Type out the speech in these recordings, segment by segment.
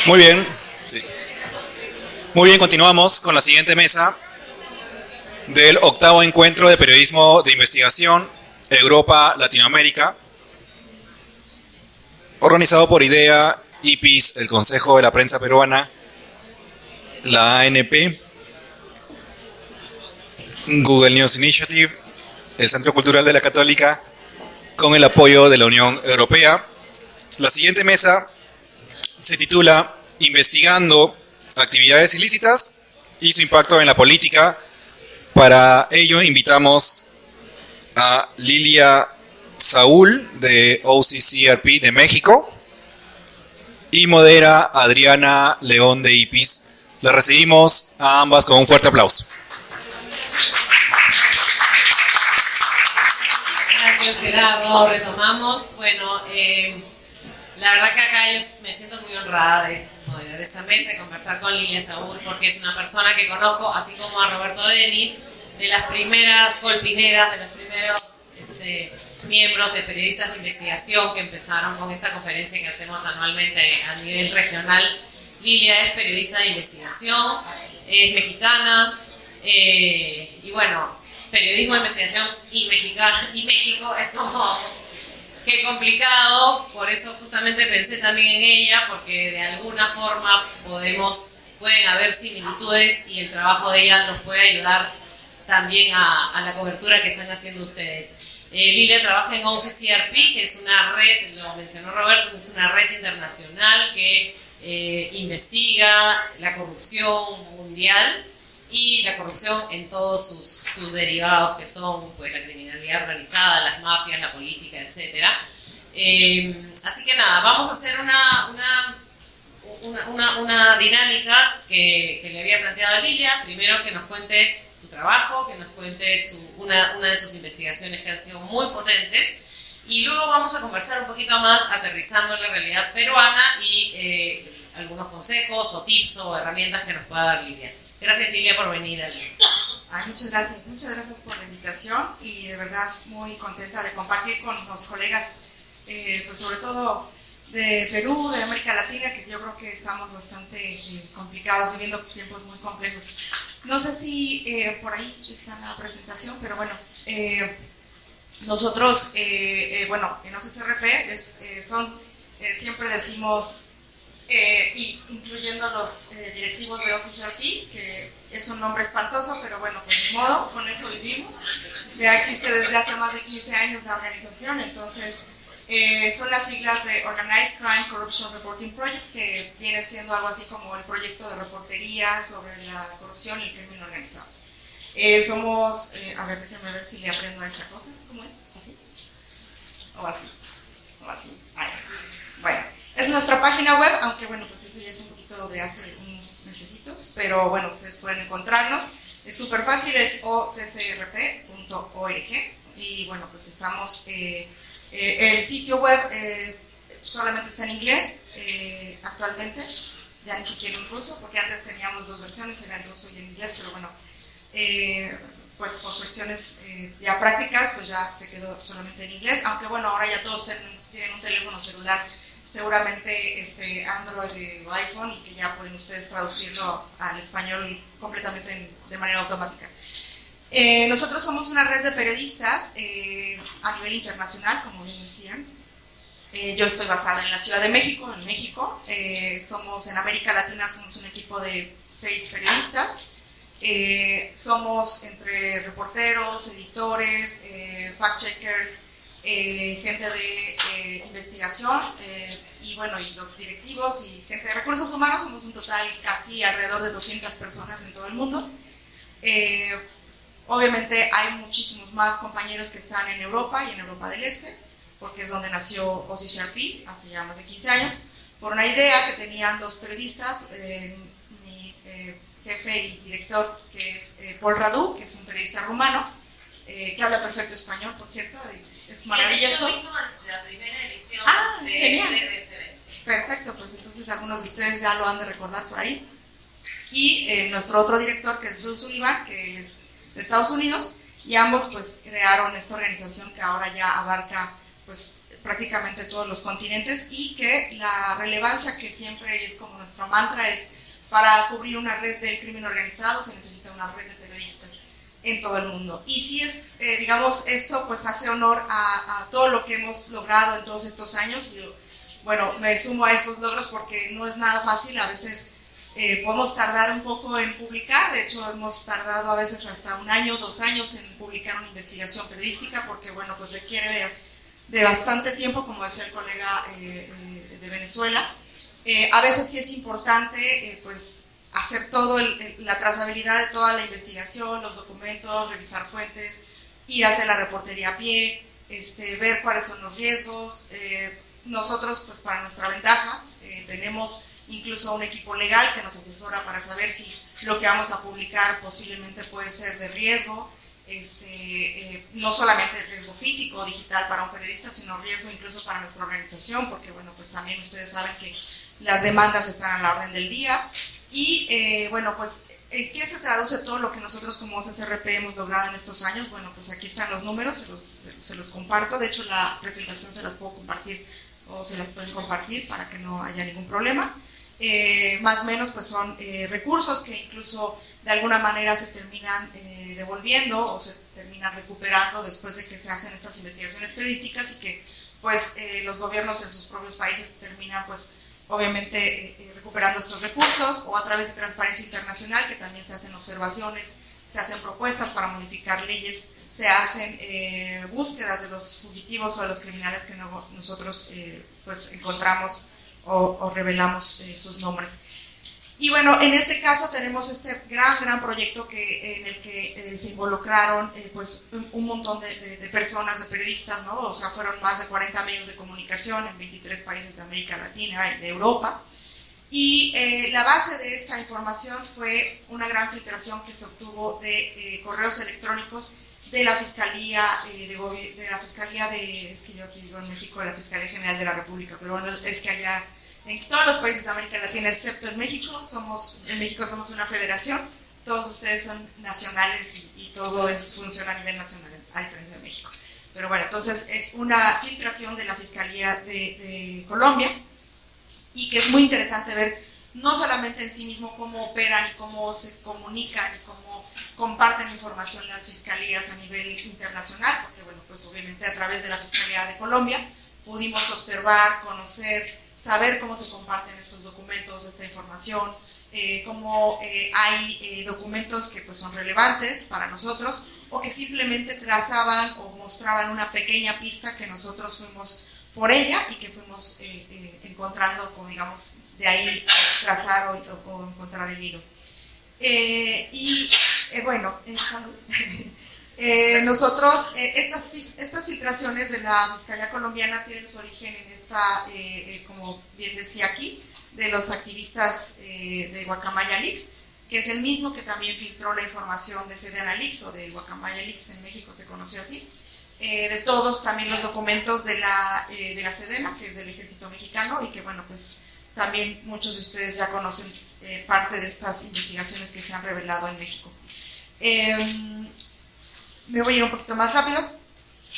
Muy bien. Sí. Muy bien, continuamos con la siguiente mesa del octavo encuentro de periodismo de investigación Europa-Latinoamérica, organizado por IDEA, IPIS, el Consejo de la Prensa Peruana, la ANP, Google News Initiative, el Centro Cultural de la Católica, con el apoyo de la Unión Europea. La siguiente mesa se titula Investigando actividades ilícitas y su impacto en la política. Para ello invitamos a Lilia Saúl de OCCRP de México y modera Adriana León de IPIS. La recibimos a ambas con un fuerte aplauso. Gracias, Gerardo. Retomamos. Bueno, la verdad que acá yo me siento muy honrada de moderar esta mesa y conversar con Lilia Saúl, porque es una persona que conozco, así como a Roberto Denis, de las primeras colpineras, de los primeros miembros de periodistas de investigación que empezaron con esta conferencia que hacemos anualmente a nivel regional. Lilia es periodista de investigación, es mexicana, y bueno, periodismo de investigación y México es como que complicado, por eso justamente pensé también en ella, porque de alguna forma pueden haber similitudes y el trabajo de ella nos puede ayudar también a la cobertura que están haciendo ustedes. Lilia trabaja en OCCRP, que es una red, lo mencionó Roberto, es una red internacional que investiga la corrupción mundial y la corrupción en todos sus derivados, que son pues la criminalidad organizada, las mafias, la política, etc. Así que nada, vamos a hacer una dinámica que le había planteado a Lilia. Primero que nos cuente su trabajo, que nos cuente una de sus investigaciones que han sido muy potentes, y luego vamos a conversar un poquito más aterrizando en la realidad peruana y algunos consejos o tips o herramientas que nos pueda dar Lilia. Gracias, Lilia, por venir aquí. Muchas gracias por la invitación, y de verdad muy contenta de compartir con los colegas, pues sobre todo de Perú, de América Latina, que yo creo que estamos bastante complicados, viviendo tiempos muy complejos. No sé si por ahí está la presentación, pero bueno, nosotros, bueno, en OCCRP siempre decimos, incluyendo los directivos de OCCRP, que es un nombre espantoso, pero bueno, pues ni modo, con eso vivimos. Ya existe desde hace más de 15 años la organización, entonces son las siglas de Organized Crime Corruption Reporting Project, que viene siendo algo así como el proyecto de reportería sobre la corrupción y el crimen organizado. Somos, a ver, déjenme ver si le aprendo a esta cosa, ¿cómo es? ¿Así? ¿O así? ¿O así? Ahí. Bueno, es nuestra página web, aunque bueno, pues eso ya es un poquito de hace unos mesecitos, pero bueno, ustedes pueden encontrarnos. Es súper fácil, es occrp.org, y bueno, pues estamos... el sitio web solamente está en inglés actualmente, ya ni siquiera en ruso, porque antes teníamos dos versiones, era en ruso y en inglés, pero bueno, pues por cuestiones ya prácticas, pues ya se quedó solamente en inglés, aunque bueno, ahora ya todos tienen un teléfono celular, seguramente Android o iPhone, y que ya pueden ustedes traducirlo al español completamente de manera automática. Nosotros somos una red de periodistas a nivel internacional, como bien decían. Yo estoy basada en la Ciudad de México, en México. Somos en América Latina, somos un equipo de 6 periodistas. Somos entre reporteros, editores, fact-checkers, gente de investigación, y bueno, y los directivos y gente de recursos humanos. Somos un total casi alrededor de 200 personas en todo el mundo. Obviamente hay muchísimos más compañeros que están en Europa y en Europa del Este, porque es donde nació OCCRP hace ya más de 15 años, por una idea que tenían 2 periodistas, mi jefe y director, que es Paul Radu, que es un periodista rumano, que habla perfecto español, por cierto, es maravilloso. La primera edición de este evento. Perfecto, pues entonces algunos de ustedes ya lo han de recordar por ahí. Y nuestro otro director, que es Drew Sullivan, que es de Estados Unidos, y ambos pues crearon esta organización que ahora ya abarca pues prácticamente todos los continentes, y que la relevancia, que siempre es como nuestro mantra, es para cubrir una red del crimen organizado se necesita una red de periodistas en todo el mundo. Y si es, digamos, esto pues hace honor a todo lo que hemos logrado en todos estos años, y bueno, me sumo a esos logros porque no es nada fácil. A veces podemos tardar un poco en publicar. De hecho, hemos tardado a veces hasta 1 año, 2 años en publicar una investigación periodística, porque bueno, pues requiere de bastante tiempo, como decía el colega de Venezuela. A veces sí es importante pues hacer todo la trazabilidad de toda la investigación, los documentos, revisar fuentes, ir a hacer la reportería a pie, ver cuáles son los riesgos. Nosotros, pues para nuestra ventaja, tenemos incluso un equipo legal que nos asesora para saber si lo que vamos a publicar posiblemente puede ser de riesgo, no solamente riesgo físico o digital para un periodista, sino riesgo incluso para nuestra organización, porque bueno, pues también ustedes saben que las demandas están a la orden del día. Y bueno, pues ¿en qué se traduce todo lo que nosotros como OCCRP hemos logrado en estos años? Bueno, pues aquí están los números, se los comparto. De hecho, la presentación se las puedo compartir, o se las pueden compartir para que no haya ningún problema. Más o menos pues son recursos que incluso de alguna manera se terminan devolviendo o se terminan recuperando después de que se hacen estas investigaciones periodísticas, y que pues los gobiernos en sus propios países terminan pues obviamente recuperando estos recursos, o a través de Transparencia Internacional, que también se hacen observaciones, se hacen propuestas para modificar leyes, se hacen búsquedas de los fugitivos o de los criminales que nosotros pues encontramos o revelamos sus nombres. Y bueno, en este caso tenemos este gran proyecto en el que se involucraron pues un montón de personas, de periodistas, ¿no? O sea, fueron más de 40 medios de comunicación en 23 países de América Latina y de Europa. Y la base de esta información fue una gran filtración que se obtuvo de correos electrónicos de la Fiscalía es que yo aquí digo en México, de la Fiscalía General de la República, pero bueno, es que allá en todos los países de América Latina, excepto en México somos una federación, todos ustedes son nacionales y todo funciona a nivel nacional, a diferencia de México. Pero bueno, entonces es una filtración de la Fiscalía de Colombia, y que es muy interesante ver no solamente en sí mismo cómo operan y cómo se comunican y cómo comparten información las fiscalías a nivel internacional, porque bueno, pues obviamente a través de la Fiscalía de Colombia pudimos observar, conocer, saber cómo se comparten estos documentos, esta información, cómo hay documentos que pues son relevantes para nosotros, o que simplemente trazaban o mostraban una pequeña pista que nosotros fuimos por ella y que fuimos encontrando, como digamos, de ahí trazar o encontrar el hilo. Bueno, nosotros, estas filtraciones de la Fiscalía colombiana tienen su origen en esta, como bien decía aquí, de los activistas de Guacamaya Leaks, que es el mismo que también filtró la información de Sedena Leaks, o de Guacamaya Leaks, en México se conoció así, de todos también los documentos de la Sedena, que es del Ejército Mexicano, y que bueno, pues también muchos de ustedes ya conocen parte de estas investigaciones que se han revelado en México. Me voy a ir un poquito más rápido.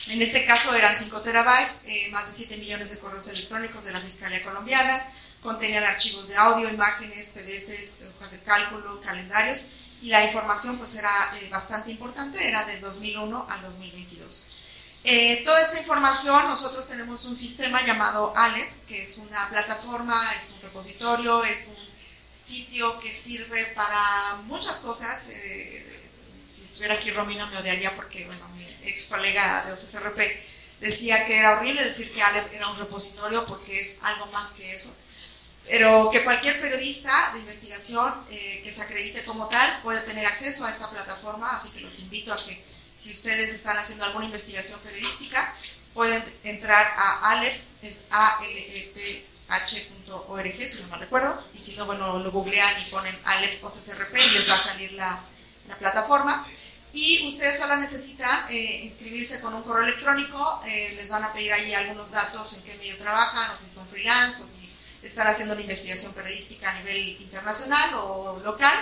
En este caso eran 5 terabytes, más de 7 millones de correos electrónicos de la Fiscalía colombiana, contenían archivos de audio, imágenes, PDFs, hojas de cálculo, calendarios, y la información pues era bastante importante, era del 2001 al 2022. Toda esta información, nosotros tenemos un sistema llamado ALEP, que es una plataforma, es un repositorio, es un sitio que sirve para muchas cosas. Si estuviera aquí Romina me odiaría porque, bueno, mi ex colega de OCCRP decía que era horrible decir que ALEP era un repositorio, porque es algo más que eso. Pero que cualquier periodista de investigación que se acredite como tal puede tener acceso a esta plataforma, así que los invito a que, si ustedes están haciendo alguna investigación periodística, pueden entrar a ALEP, es aleph.org, si no mal recuerdo, y si no, bueno, lo googlean y ponen ALEP OCCRP y les va a salir la plataforma. Y ustedes solo necesitan inscribirse con un correo electrónico, les van a pedir ahí algunos datos, en qué medio trabajan, o si son freelance, o si están haciendo una investigación periodística a nivel internacional o local,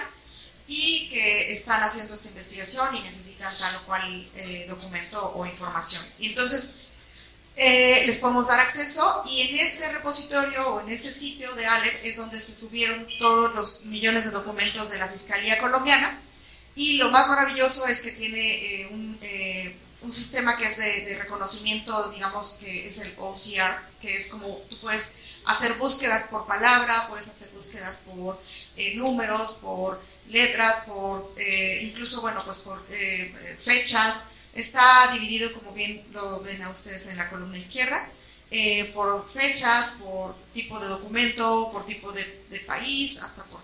y que están haciendo esta investigación y necesitan tal o cual documento o información. Y entonces les podemos dar acceso, y en este repositorio o en este sitio de Aleph es donde se subieron todos los millones de documentos de la Fiscalía colombiana. Y lo más maravilloso es que tiene un sistema que es de reconocimiento, digamos que es el OCR, que es como tú puedes hacer búsquedas por palabra, puedes hacer búsquedas por números, por letras, por incluso, bueno, pues por fechas. Está dividido, como bien lo ven a ustedes en la columna izquierda, por fechas, por tipo de documento, por tipo de país, hasta por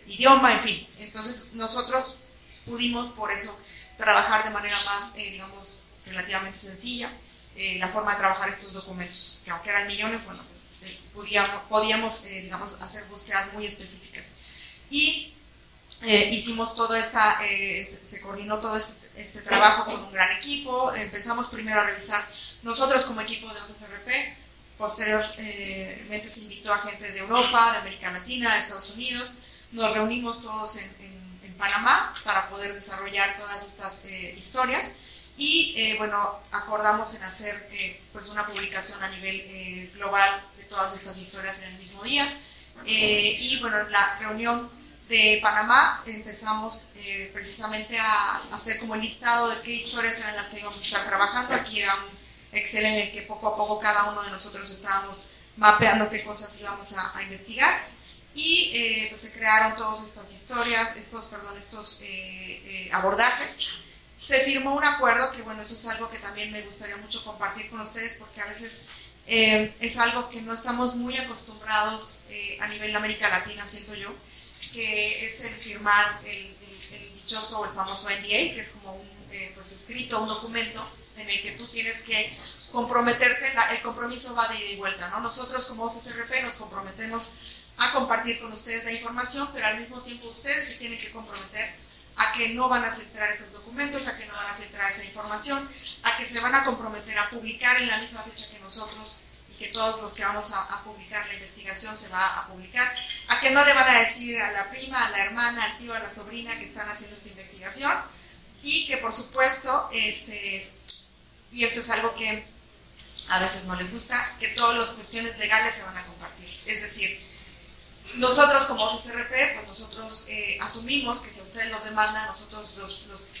idioma, en fin. Entonces nosotros pudimos por eso trabajar de manera más, digamos, relativamente sencilla la forma de trabajar estos documentos, que aunque eran millones, bueno, pues podíamos digamos, hacer búsquedas muy específicas. Y hicimos todo se coordinó todo este trabajo con un gran equipo. Empezamos primero a revisar nosotros como equipo de OCCRP, posteriormente se invitó a gente de Europa, de América Latina, de Estados Unidos. Nos reunimos todos en Panamá para poder desarrollar todas estas historias y bueno, acordamos en hacer pues una publicación a nivel global de todas estas historias en el mismo día. Y bueno, en la reunión de Panamá empezamos precisamente a hacer como el listado de qué historias eran las que íbamos a estar trabajando. Aquí era un Excel en el que poco a poco cada uno de nosotros estábamos mapeando qué cosas íbamos a investigar. Y pues se crearon todas estas historias, estos abordajes. Se firmó un acuerdo, que bueno, eso es algo que también me gustaría mucho compartir con ustedes, porque a veces es algo que no estamos muy acostumbrados a nivel de América Latina, siento yo, que es el firmar el dichoso o el famoso NDA, que es como un pues escrito, un documento en el que tú tienes que comprometerte. El compromiso va de ida y vuelta, ¿no? Nosotros como OCCRP nos comprometemos a compartir con ustedes la información, pero al mismo tiempo ustedes se tienen que comprometer a que no van a filtrar esos documentos, a que no van a filtrar esa información, a que se van a comprometer a publicar en la misma fecha que nosotros, y que todos los que vamos a publicar la investigación se va a publicar, a que no le van a decir a la prima, a la hermana, al tío, a la sobrina que están haciendo esta investigación, y que por supuesto, y esto es algo que a veces no les gusta, que todas las cuestiones legales se van a compartir. Es decir, nosotros como OCCRP, pues nosotros asumimos que si ustedes los demandan, nosotros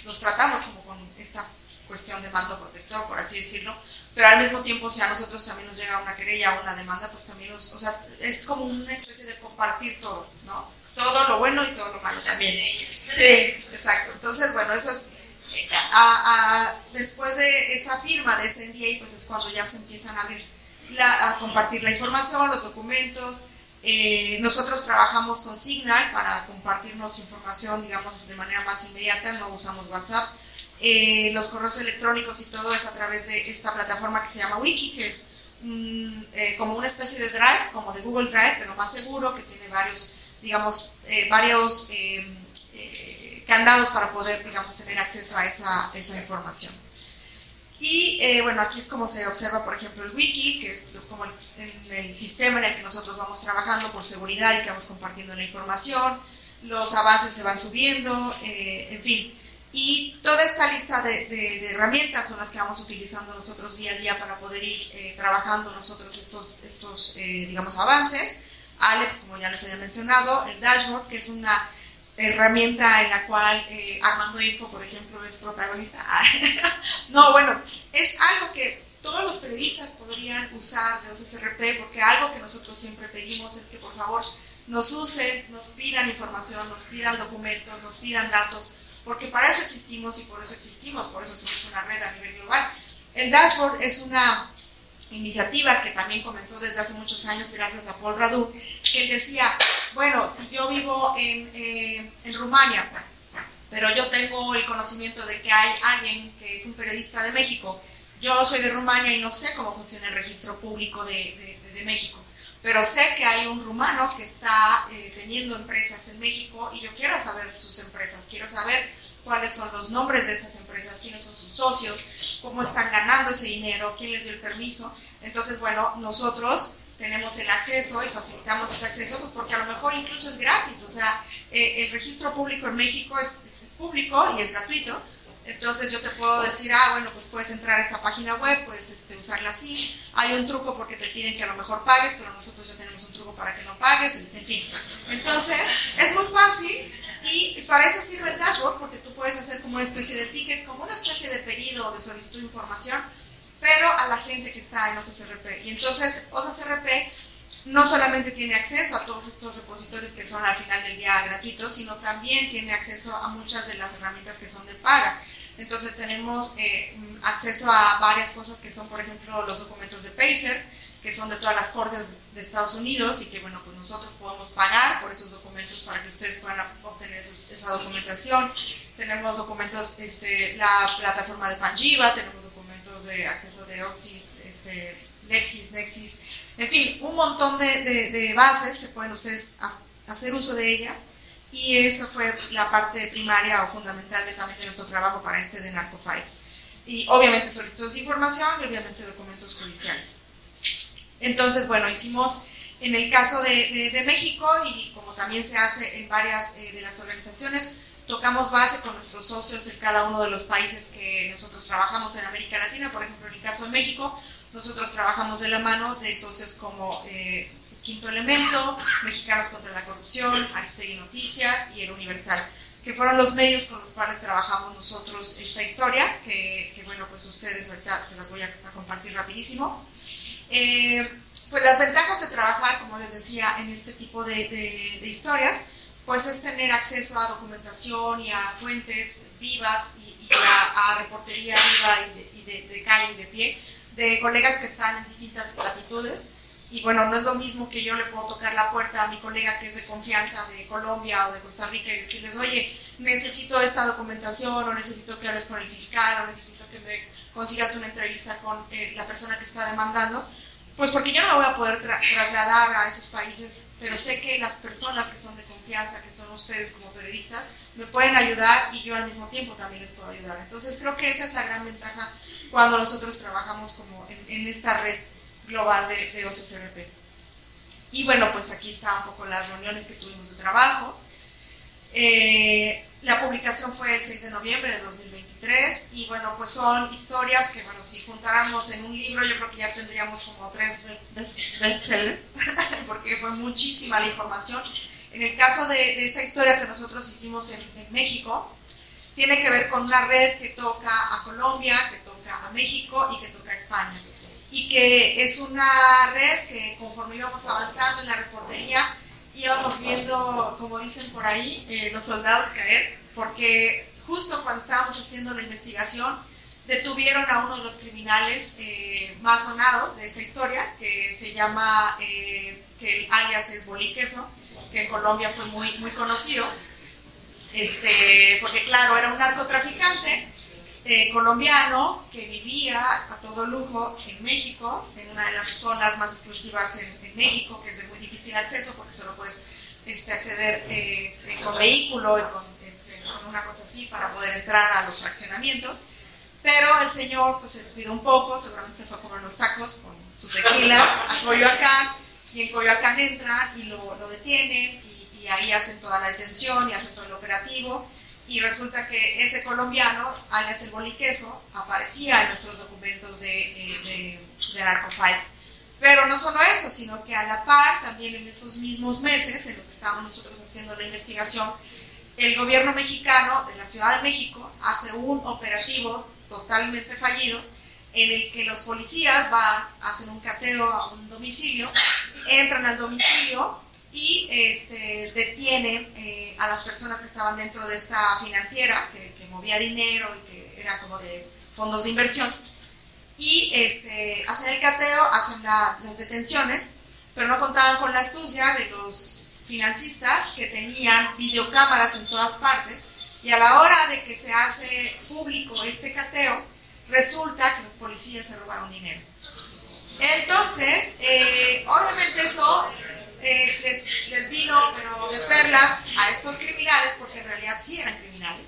los tratamos como con esta cuestión de manto protector, por así decirlo, pero al mismo tiempo, si a nosotros también nos llega una querella o una demanda, pues también o sea, es como una especie de compartir todo, ¿no? Todo lo bueno y todo lo malo también. Sí, exacto. Entonces, bueno, eso es, después de esa firma de ese NDA, pues es cuando ya se empiezan a abrir, a compartir la información, los documentos. Nosotros trabajamos con Signal para compartirnos información, digamos, de manera más inmediata, no usamos WhatsApp. Los correos electrónicos y todo es a través de esta plataforma que se llama Wiki, que es como una especie de Drive, como de Google Drive, pero más seguro, que tiene varios, digamos, candados para poder, digamos, tener acceso a esa información. Y bueno, aquí es como se observa, por ejemplo, el wiki, que es como el sistema en el que nosotros vamos trabajando por seguridad y que vamos compartiendo la información. Los avances se van subiendo, en fin. Y toda esta lista de herramientas son las que vamos utilizando nosotros día a día para poder ir trabajando nosotros estos digamos, avances. Aleph, como ya les había mencionado, el dashboard, que es una herramienta en la cual Armando Info, por ejemplo, es protagonista. No, bueno, es algo que todos los periodistas podrían usar de OCCRP, porque algo que nosotros siempre pedimos es que por favor nos usen, nos pidan información, nos pidan documentos, nos pidan datos, porque para eso existimos y por eso somos una red a nivel global. El dashboard es una iniciativa que también comenzó desde hace muchos años gracias a Paul Radu, que él decía, bueno, si yo vivo en Rumania, pero yo tengo el conocimiento de que hay alguien que es un periodista de México, yo soy de Rumania y no sé cómo funciona el registro público de México, pero sé que hay un rumano que está teniendo empresas en México y yo quiero saber sus empresas, quiero saber cuáles son los nombres de esas empresas, quiénes son sus socios, cómo están ganando ese dinero, quién les dio el permiso. Entonces, bueno, nosotros tenemos el acceso y facilitamos ese acceso, pues porque a lo mejor incluso es gratis, o sea, el registro público en México es público y es gratuito. Entonces yo te puedo decir, bueno, pues puedes entrar a esta página web, puedes usarla así. Hay un truco porque te piden que a lo mejor pagues, pero nosotros ya tenemos un truco para que no pagues, en fin. Entonces es muy fácil y para eso sirve el dashboard, porque tú puedes hacer como una especie de ticket, como una especie de pedido o de solicitud de información, pero a la gente que está en OCCRP. Y entonces OCCRP no solamente tiene acceso a todos estos repositorios que son al final del día gratuitos, sino también tiene acceso a muchas de las herramientas que son de paga. Entonces tenemos acceso a varias cosas que son, por ejemplo, los documentos de Pacer, que son de todas las cortes de Estados Unidos y que, bueno, pues nosotros podemos pagar por esos documentos para que ustedes puedan obtener esa documentación. Tenemos documentos, la plataforma de Panjiva, tenemos documentos de acceso de Oxys, Lexis, Nexis, en fin, un montón de bases que pueden ustedes hacer uso de ellas. Y eso fue la parte primaria o fundamental también de nuestro trabajo para de Narcofiles. Y obviamente solicitudes de información y obviamente documentos judiciales. Entonces, bueno, hicimos en el caso de México, y como también se hace en varias de las organizaciones, tocamos base con nuestros socios en cada uno de los países que nosotros trabajamos en América Latina. Por ejemplo, en el caso de México, nosotros trabajamos de la mano de socios como Quinto Elemento, Mexicanos contra la Corrupción, Aristegui Noticias y El Universal, que fueron los medios con los cuales trabajamos nosotros esta historia, que bueno, pues ustedes ahorita se las voy a compartir rapidísimo. Pues las ventajas de trabajar, como les decía, en este tipo de historias, pues es tener acceso a documentación y a fuentes vivas y a reportería viva y de calle y de pie, de colegas que están en distintas latitudes. Y bueno, no es lo mismo que yo le puedo tocar la puerta a mi colega que es de confianza de Colombia o de Costa Rica y decirles, oye, necesito esta documentación, o necesito que hables con el fiscal, o necesito que me consigas una entrevista con la persona que está demandando, pues porque yo no me voy a poder trasladar a esos países, pero sé que las personas que son de confianza, que son ustedes como periodistas, me pueden ayudar y yo al mismo tiempo también les puedo ayudar. Entonces creo que esa es la gran ventaja cuando nosotros trabajamos como en esta red global de OCCRP. Y bueno, pues aquí están un poco las reuniones que tuvimos de trabajo. La publicación fue el 6 de noviembre de 2023 y bueno, pues son historias que, bueno, si juntáramos en un libro yo creo que ya tendríamos como 3 bestsellers porque fue muchísima la información. En el caso de esta historia que nosotros hicimos en México, tiene que ver con una red que toca a Colombia, que toca a México y que toca a España. Y que es una red que conforme íbamos avanzando en la reportería, íbamos viendo, como dicen por ahí, los soldados caer, porque justo cuando estábamos haciendo la investigación, detuvieron a uno de los criminales más sonados de esta historia, que se llama, que el alias es Boliqueso, que en Colombia fue muy conocido, porque claro, era un narcotraficante colombiano que vivía a todo lujo en México, en una de las zonas más exclusivas en México, que es de muy difícil acceso porque solo puedes acceder con vehículo y con una cosa así para poder entrar a los fraccionamientos. Pero el señor pues se descuidó un poco, seguramente se fue a comer los tacos con su tequila a Coyoacán, y en Coyoacán entran y lo detienen y ahí hacen toda la detención y hacen todo el operativo. Y resulta que ese colombiano, alias el Boliqueso, aparecía en nuestros documentos de Narcofiles. Pero no solo eso, sino que a la par, también en esos mismos meses en los que estábamos nosotros haciendo la investigación, el gobierno mexicano de la Ciudad de México hace un operativo totalmente fallido en el que los policías hacen un cateo a un domicilio, entran al domicilio y detienen a las personas que estaban dentro de esta financiera que movía dinero y que era como de fondos de inversión, y hacen el cateo, hacen las detenciones, pero no contaban con la astucia de los financistas que tenían videocámaras en todas partes, y a la hora de que se hace público este cateo, resulta que los policías se robaron dinero. Entonces, obviamente eso les vino pero de perlas a estos criminales, porque en realidad sí eran criminales,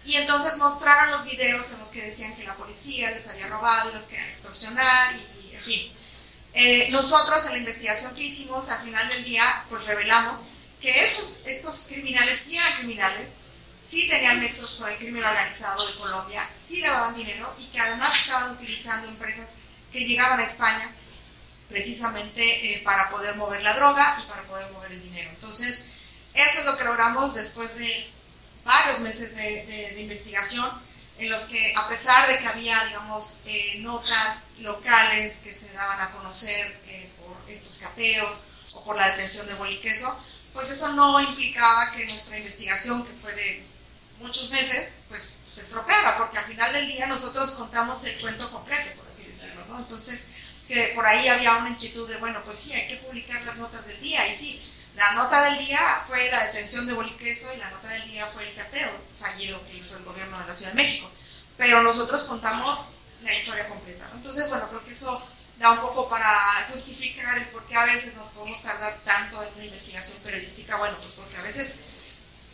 y entonces mostraron los videos en los que decían que la policía les había robado y los querían extorsionar y en fin. Nosotros en la investigación que hicimos al final del día pues revelamos que estos criminales sí eran criminales, sí tenían nexos con el crimen organizado de Colombia, sí lavaban dinero y que además estaban utilizando empresas que llegaban a España precisamente para poder mover la droga y para poder mover el dinero. Entonces, eso es lo que logramos después de varios meses de investigación, en los que, a pesar de que había, digamos, notas locales que se daban a conocer por estos cateos o por la detención de Boliqueso, pues eso no implicaba que nuestra investigación, que fue de muchos meses, pues se estropeara, porque al final del día nosotros contamos el cuento completo, por así decirlo, ¿no? Entonces, que por ahí había una inquietud de, bueno, pues sí, hay que publicar las notas del día, y sí, la nota del día fue la detención de Boliqueso y la nota del día fue el cateo fallido que hizo el gobierno de la Ciudad de México, pero nosotros contamos la historia completa, ¿no? Entonces, bueno, creo que eso da un poco para justificar el por qué a veces nos podemos tardar tanto en una investigación periodística. Bueno, pues porque a veces,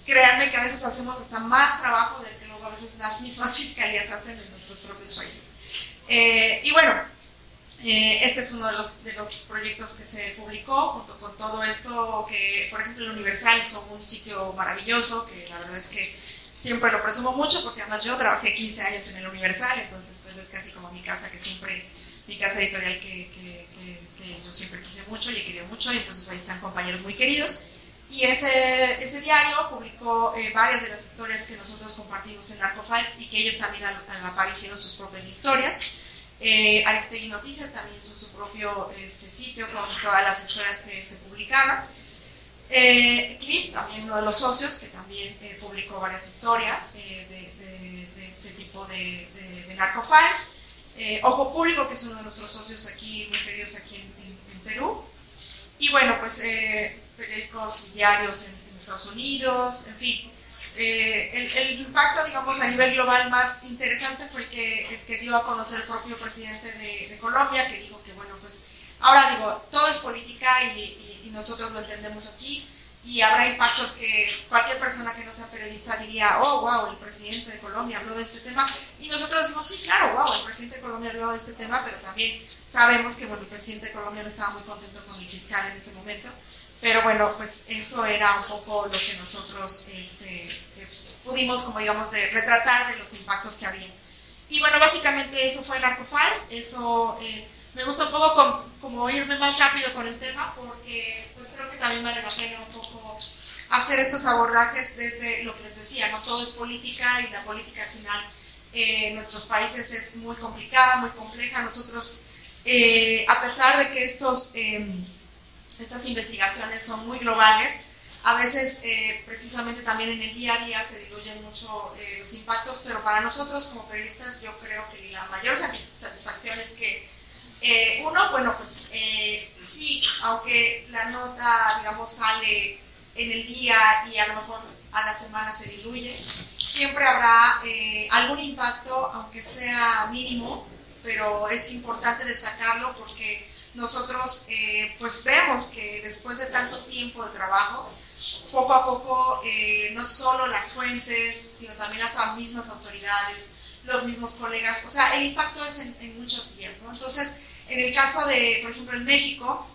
créanme que a veces hacemos hasta más trabajo del que luego a veces las mismas fiscalías hacen en nuestros propios países. Y bueno, este es uno de los proyectos que se publicó junto con todo esto, que por ejemplo el Universal hizo un sitio maravilloso, que la verdad es que siempre lo presumo mucho, porque además yo trabajé 15 años en el Universal, entonces pues es casi como mi casa, que siempre, mi casa editorial que yo siempre quise mucho y he querido mucho, y entonces ahí están compañeros muy queridos. Y ese diario publicó varias de las historias que nosotros compartimos en Narcofiles y que ellos también a la par hicieron sus propias historias. Aristegui Noticias también hizo su propio sitio con todas las historias que se publicaron. Clip, también uno de los socios, que también publicó varias historias de este tipo de Narcofiles. Ojo Público, que es uno de nuestros socios aquí, muy queridos aquí en Perú. Y bueno, pues periódicos y diarios en Estados Unidos, en fin. El impacto, digamos, a nivel global más interesante fue el que dio a conocer el propio presidente de Colombia, que dijo que, bueno, pues ahora digo, todo es política y nosotros lo entendemos así, y habrá impactos que cualquier persona que no sea periodista diría, oh, wow, el presidente de Colombia habló de este tema, y nosotros decimos, sí, claro, wow, el presidente de Colombia habló de este tema, pero también sabemos que, bueno, el presidente de Colombia no estaba muy contento con el fiscal en ese momento, pero bueno, pues eso era un poco lo que nosotros pudimos, como digamos, de retratar de los impactos que había. Y bueno, básicamente eso fue Narcofiles. Eso me gusta un poco como irme más rápido con el tema, porque pues creo que también vale la pena un poco hacer estos abordajes desde lo que les decía, no todo es política, y la política al final en nuestros países es muy complicada, muy compleja. Nosotros, a pesar de que estas investigaciones son muy globales, a veces precisamente también en el día a día se diluyen mucho los impactos, pero para nosotros como periodistas yo creo que la mayor satisfacción es que uno, bueno, pues sí, aunque la nota, digamos, sale en el día y a lo mejor a la semana se diluye, siempre habrá algún impacto, aunque sea mínimo, pero es importante destacarlo porque nosotros pues vemos que después de tanto tiempo de trabajo, poco a poco no solo las fuentes, sino también las mismas autoridades, los mismos colegas, o sea, el impacto es en muchas vías, ¿no? Entonces, en el caso de, por ejemplo, en México,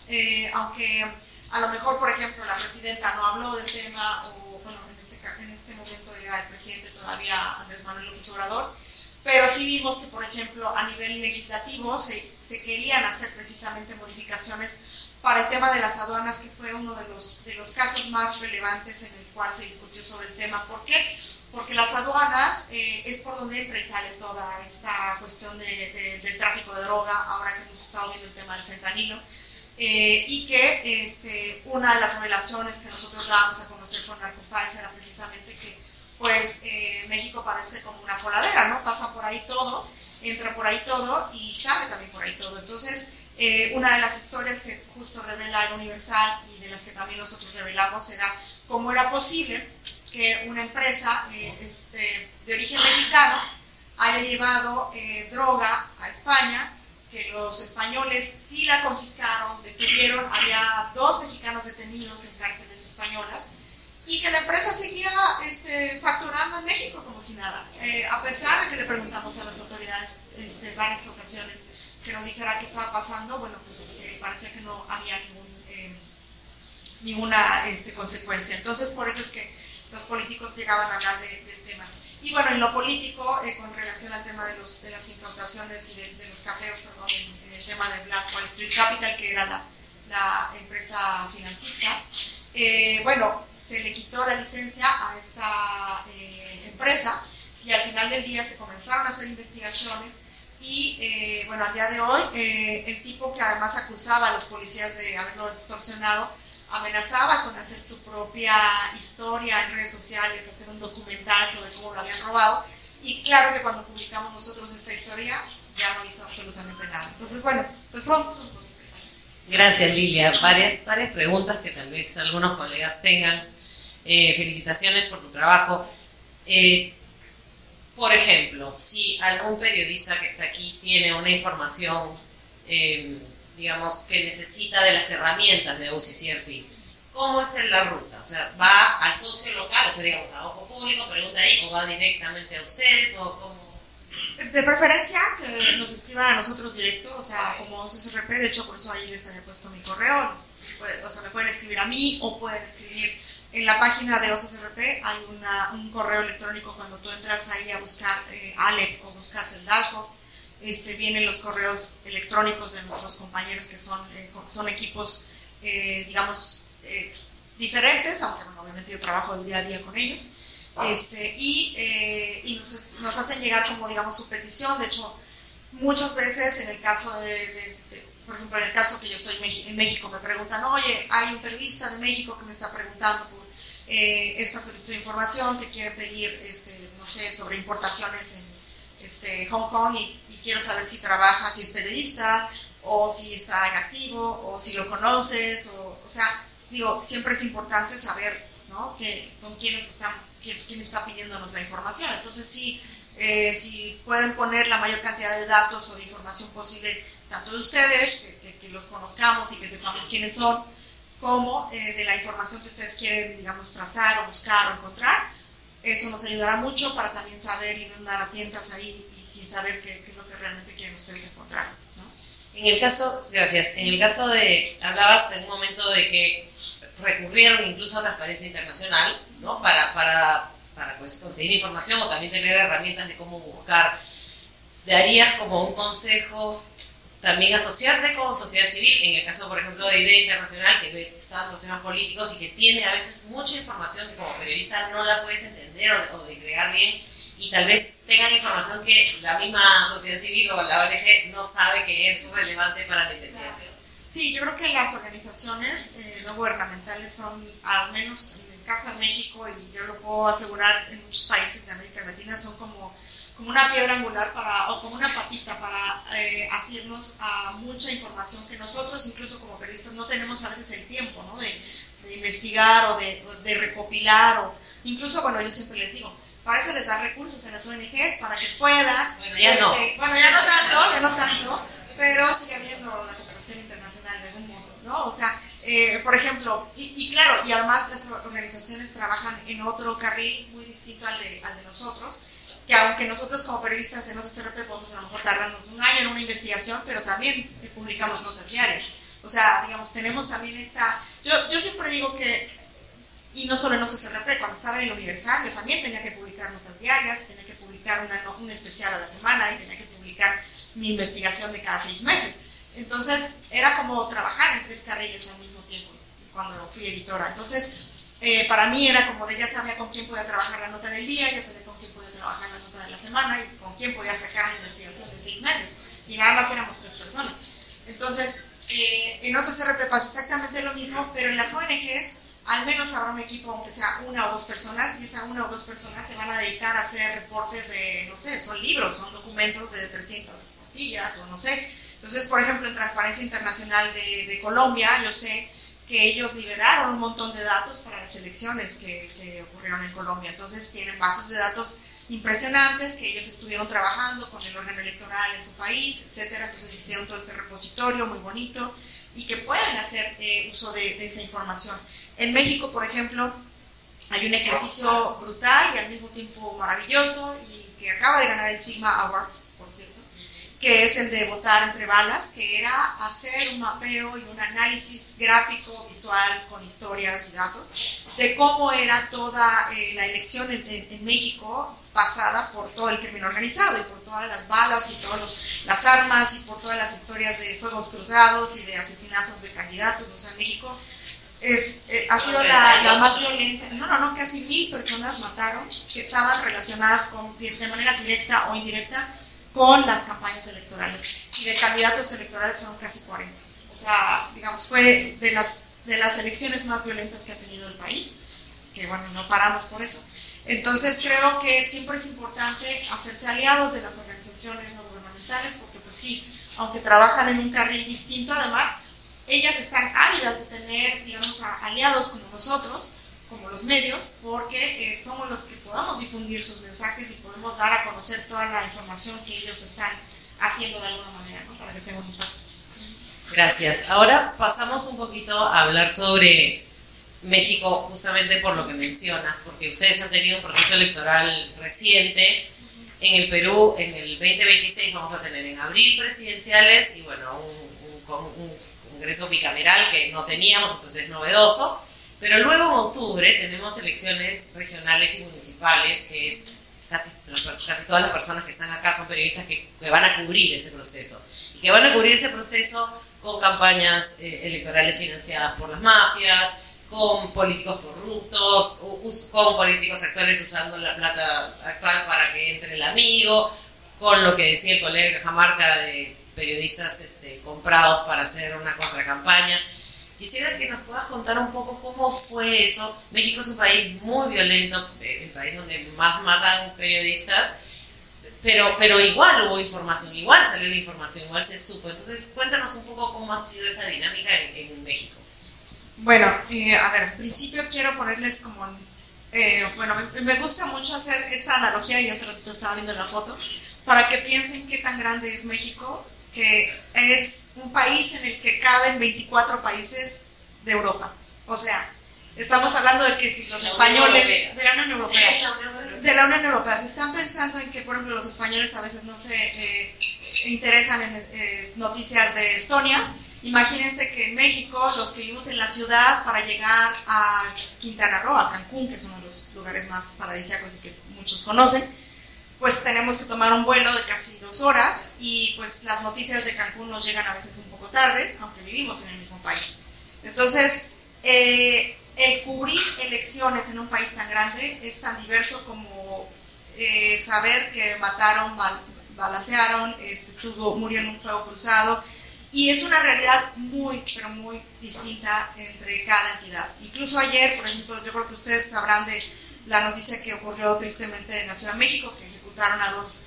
aunque a lo mejor, por ejemplo, la presidenta no habló del tema, o bueno, en este momento era el presidente todavía Andrés Manuel López Obrador, pero sí vimos que, por ejemplo, a nivel legislativo se querían hacer precisamente modificaciones para el tema de las aduanas, que fue uno de los casos más relevantes en el cual se discutió sobre el tema. ¿Por qué? Porque las aduanas es por donde entra y sale toda esta cuestión del tráfico de droga, ahora que hemos estado viendo el tema del fentanilo, y que una de las revelaciones que nosotros dábamos a conocer con Narcofiles era precisamente que pues México parece como una coladera, ¿no? Pasa por ahí todo, entra por ahí todo y sale también por ahí todo. Entonces, una de las historias que justo revela el Universal y de las que también nosotros revelamos era cómo era posible que una empresa de origen mexicano haya llevado droga a España, que los españoles sí la confiscaron, detuvieron, había 2 mexicanos detenidos en cárceles españolas, y que la empresa seguía facturando en México como si nada, a pesar de que le preguntamos a las autoridades varias ocasiones que nos dijera qué estaba pasando. Bueno, pues parecía que no había ninguna consecuencia. Entonces, por eso es que los políticos llegaban a hablar del tema. Y bueno, en lo político, con relación al tema de las incautaciones y de los cateos, perdón, en el tema de Black Wall Street Capital, que era la empresa financista, bueno, se le quitó la licencia a esta empresa y al final del día se comenzaron a hacer investigaciones y bueno, al día de hoy el tipo que además acusaba a los policías de haberlo extorsionado amenazaba con hacer su propia historia en redes sociales, hacer un documental sobre cómo lo habían robado, y claro que cuando publicamos nosotros esta historia ya no hizo absolutamente nada. Entonces bueno, pues son cosas que pasan. Gracias, Lilia. Varias preguntas que tal vez algunos colegas tengan. Felicitaciones por tu trabajo. Por ejemplo, si algún periodista que está aquí tiene una información digamos, que necesita de las herramientas de OCCRP, ¿cómo es la ruta? O sea, ¿va al socio local, o sea, digamos, a ojo público, pregunta ahí, o va directamente a ustedes, o cómo? De preferencia que nos escriban a nosotros directo, o sea, como OCCRP, de hecho por eso ahí les había puesto mi correo, o sea, me pueden escribir a mí o pueden escribir en la página de OCCRP, hay un correo electrónico cuando tú entras ahí a buscar ALEP o buscas el dashboard. Vienen los correos electrónicos de nuestros compañeros que son equipos, digamos, diferentes, aunque bueno, obviamente yo trabajo el día a día con ellos, y nos hacen llegar como, digamos, su petición. De hecho, muchas veces en el caso por ejemplo, en el caso que yo estoy en México, me preguntan, oye, hay un periodista de México que me está preguntando por esta solicitud de información, que quiere pedir, no sé, sobre importaciones en Hong Kong y quiero saber si trabaja, si es periodista, o si está en activo, o si lo conoces, o sea, digo, siempre es importante saber, ¿no?, con quién está pidiéndonos la información. Entonces, sí, si pueden poner la mayor cantidad de datos o de información posible, tanto de ustedes, que los conozcamos y que sepamos quiénes son, como de la información que ustedes quieren, digamos, trazar o buscar o encontrar, eso nos ayudará mucho para también saber y no andar a tientas ahí y sin saber qué es lo que realmente quieren ustedes encontrar, ¿no? En el caso, gracias, en el caso de, hablabas en un momento de que recurrieron incluso a Transparencia Internacional, ¿no?, para pues conseguir información o también tener herramientas de cómo buscar. ¿Darías como un consejo también asociarte con sociedad civil, en el caso, por ejemplo, de IDEA Internacional, que ve tantos temas políticos y que tiene a veces mucha información que como periodista no la puedes entender o disgregar bien, y tal vez tengan información que la misma sociedad civil o la ONG no sabe que es relevante para la investigación? Sí, yo creo que las organizaciones no gubernamentales son, al menos en el caso de México, y yo lo puedo asegurar en muchos países de América Latina, son como una piedra angular o como una patita para asirnos a mucha información que nosotros, incluso como periodistas, no tenemos a veces el tiempo, ¿no?, de investigar o de recopilar, o incluso, bueno, yo siempre les digo, para eso les dan recursos en las ONGs, para que puedan, bueno, ya no tanto, pero sigue habiendo la cooperación internacional de algún modo, ¿no? O sea, por ejemplo, y claro, y además las organizaciones trabajan en otro carril muy distinto al de nosotros, que aunque nosotros como periodistas en OCCRP podemos a lo mejor tardarnos un año en una investigación, pero también publicamos notas diarias. O sea, digamos, tenemos también yo siempre digo que, y no solo en OCCRP, cuando estaba en el Universal, yo también tenía que publicar notas diarias, tenía que publicar un especial a la semana y tenía que publicar mi investigación de cada 6 meses. Entonces, era como trabajar en 3 carriles al mismo tiempo cuando fui editora. Entonces, para mí era como ya sabía con quién podía trabajar la nota del día, ya sabía con quién podía trabajar la nota de la semana y con quién podía sacar la investigación de 6 meses. Y nada más éramos 3 personas. Entonces, en OCCRP pasa exactamente lo mismo, pero en las ONGs al menos habrá un equipo, aunque sea 1 o 2 personas, y esas 1 o 2 personas se van a dedicar a hacer reportes de, no sé, son libros, son documentos de 300 cuartillas o no sé. Entonces, por ejemplo, en Transparencia Internacional de Colombia, yo sé que ellos liberaron un montón de datos para las elecciones que ocurrieron en Colombia. Entonces, tienen bases de datos impresionantes que ellos estuvieron trabajando con el órgano electoral en su país, etcétera. Entonces, hicieron todo este repositorio muy bonito y que pueden hacer uso de esa información. En México, por ejemplo, hay un ejercicio brutal y al mismo tiempo maravilloso y que acaba de ganar el Sigma Awards, por cierto, que es el de votar entre balas, que era hacer un mapeo y un análisis gráfico, visual, con historias y datos, de cómo era toda la elección en México pasada por todo el crimen organizado y por todas las balas y todas las armas y por todas las historias de fuegos cruzados y de asesinatos de candidatos. O sea, México ha sido la más violenta. No, casi 1,000 personas mataron que estaban relacionadas de manera directa o indirecta con las campañas electorales, y de candidatos electorales fueron casi 40. O sea, digamos, fue de las elecciones más violentas que ha tenido el país, que bueno, no paramos por eso. Entonces creo que siempre es importante hacerse aliados de las organizaciones no gubernamentales, porque pues sí, aunque trabajan en un carril distinto, además ellas están ávidas de tener, digamos, aliados como nosotros, como los medios, porque somos los que podamos difundir sus mensajes y podemos dar a conocer toda la información que ellos están haciendo de alguna manera, ¿no? Para que tenga un impacto. Gracias. Ahora pasamos un poquito a hablar sobre México, justamente por lo que mencionas, porque ustedes han tenido un proceso electoral reciente. En el Perú, en el 2026 vamos a tener en abril presidenciales y bueno, un congreso bicameral que no teníamos, entonces es novedoso. Pero luego en octubre tenemos elecciones regionales y municipales, que es casi todas las personas que están acá son periodistas que van a cubrir ese proceso. Y que van a cubrir ese proceso con campañas electorales financiadas por las mafias, con políticos corruptos, con políticos actuales usando la plata actual para que entre el amigo, con lo que decía el colega Cajamarca de periodistas comprados para hacer una contracampaña. Quisiera que nos puedas contar un poco cómo fue eso. México es un país muy violento, el país donde más matan periodistas, pero igual hubo información, igual salió la información, igual se supo. Entonces, cuéntanos un poco cómo ha sido esa dinámica en México. Bueno, a ver, en principio quiero ponerles como... bueno, me gusta mucho hacer esta analogía, y hace ratito estaba viendo la foto, para que piensen qué tan grande es México, que es un país en el que caben 24 países de Europa. O sea, estamos hablando de que si los españoles... De la Unión Europea. De la Unión Europea. Si están pensando en que, por ejemplo, los españoles a veces no se interesan en noticias de Estonia, imagínense que en México, los que vivimos en la ciudad, para llegar a Quintana Roo, a Cancún, que es uno de los lugares más paradisíacos y que muchos conocen, pues tenemos que tomar un vuelo de casi 2 horas, y pues las noticias de Cancún nos llegan a veces un poco tarde, aunque vivimos en el mismo país. Entonces, el cubrir elecciones en un país tan grande es tan diverso como saber que mataron, balacearon, murió en un fuego cruzado, y es una realidad muy, pero muy distinta entre cada entidad. Incluso ayer, por ejemplo, yo creo que ustedes sabrán de la noticia que ocurrió tristemente en la Ciudad de México, que ejecutaron a 2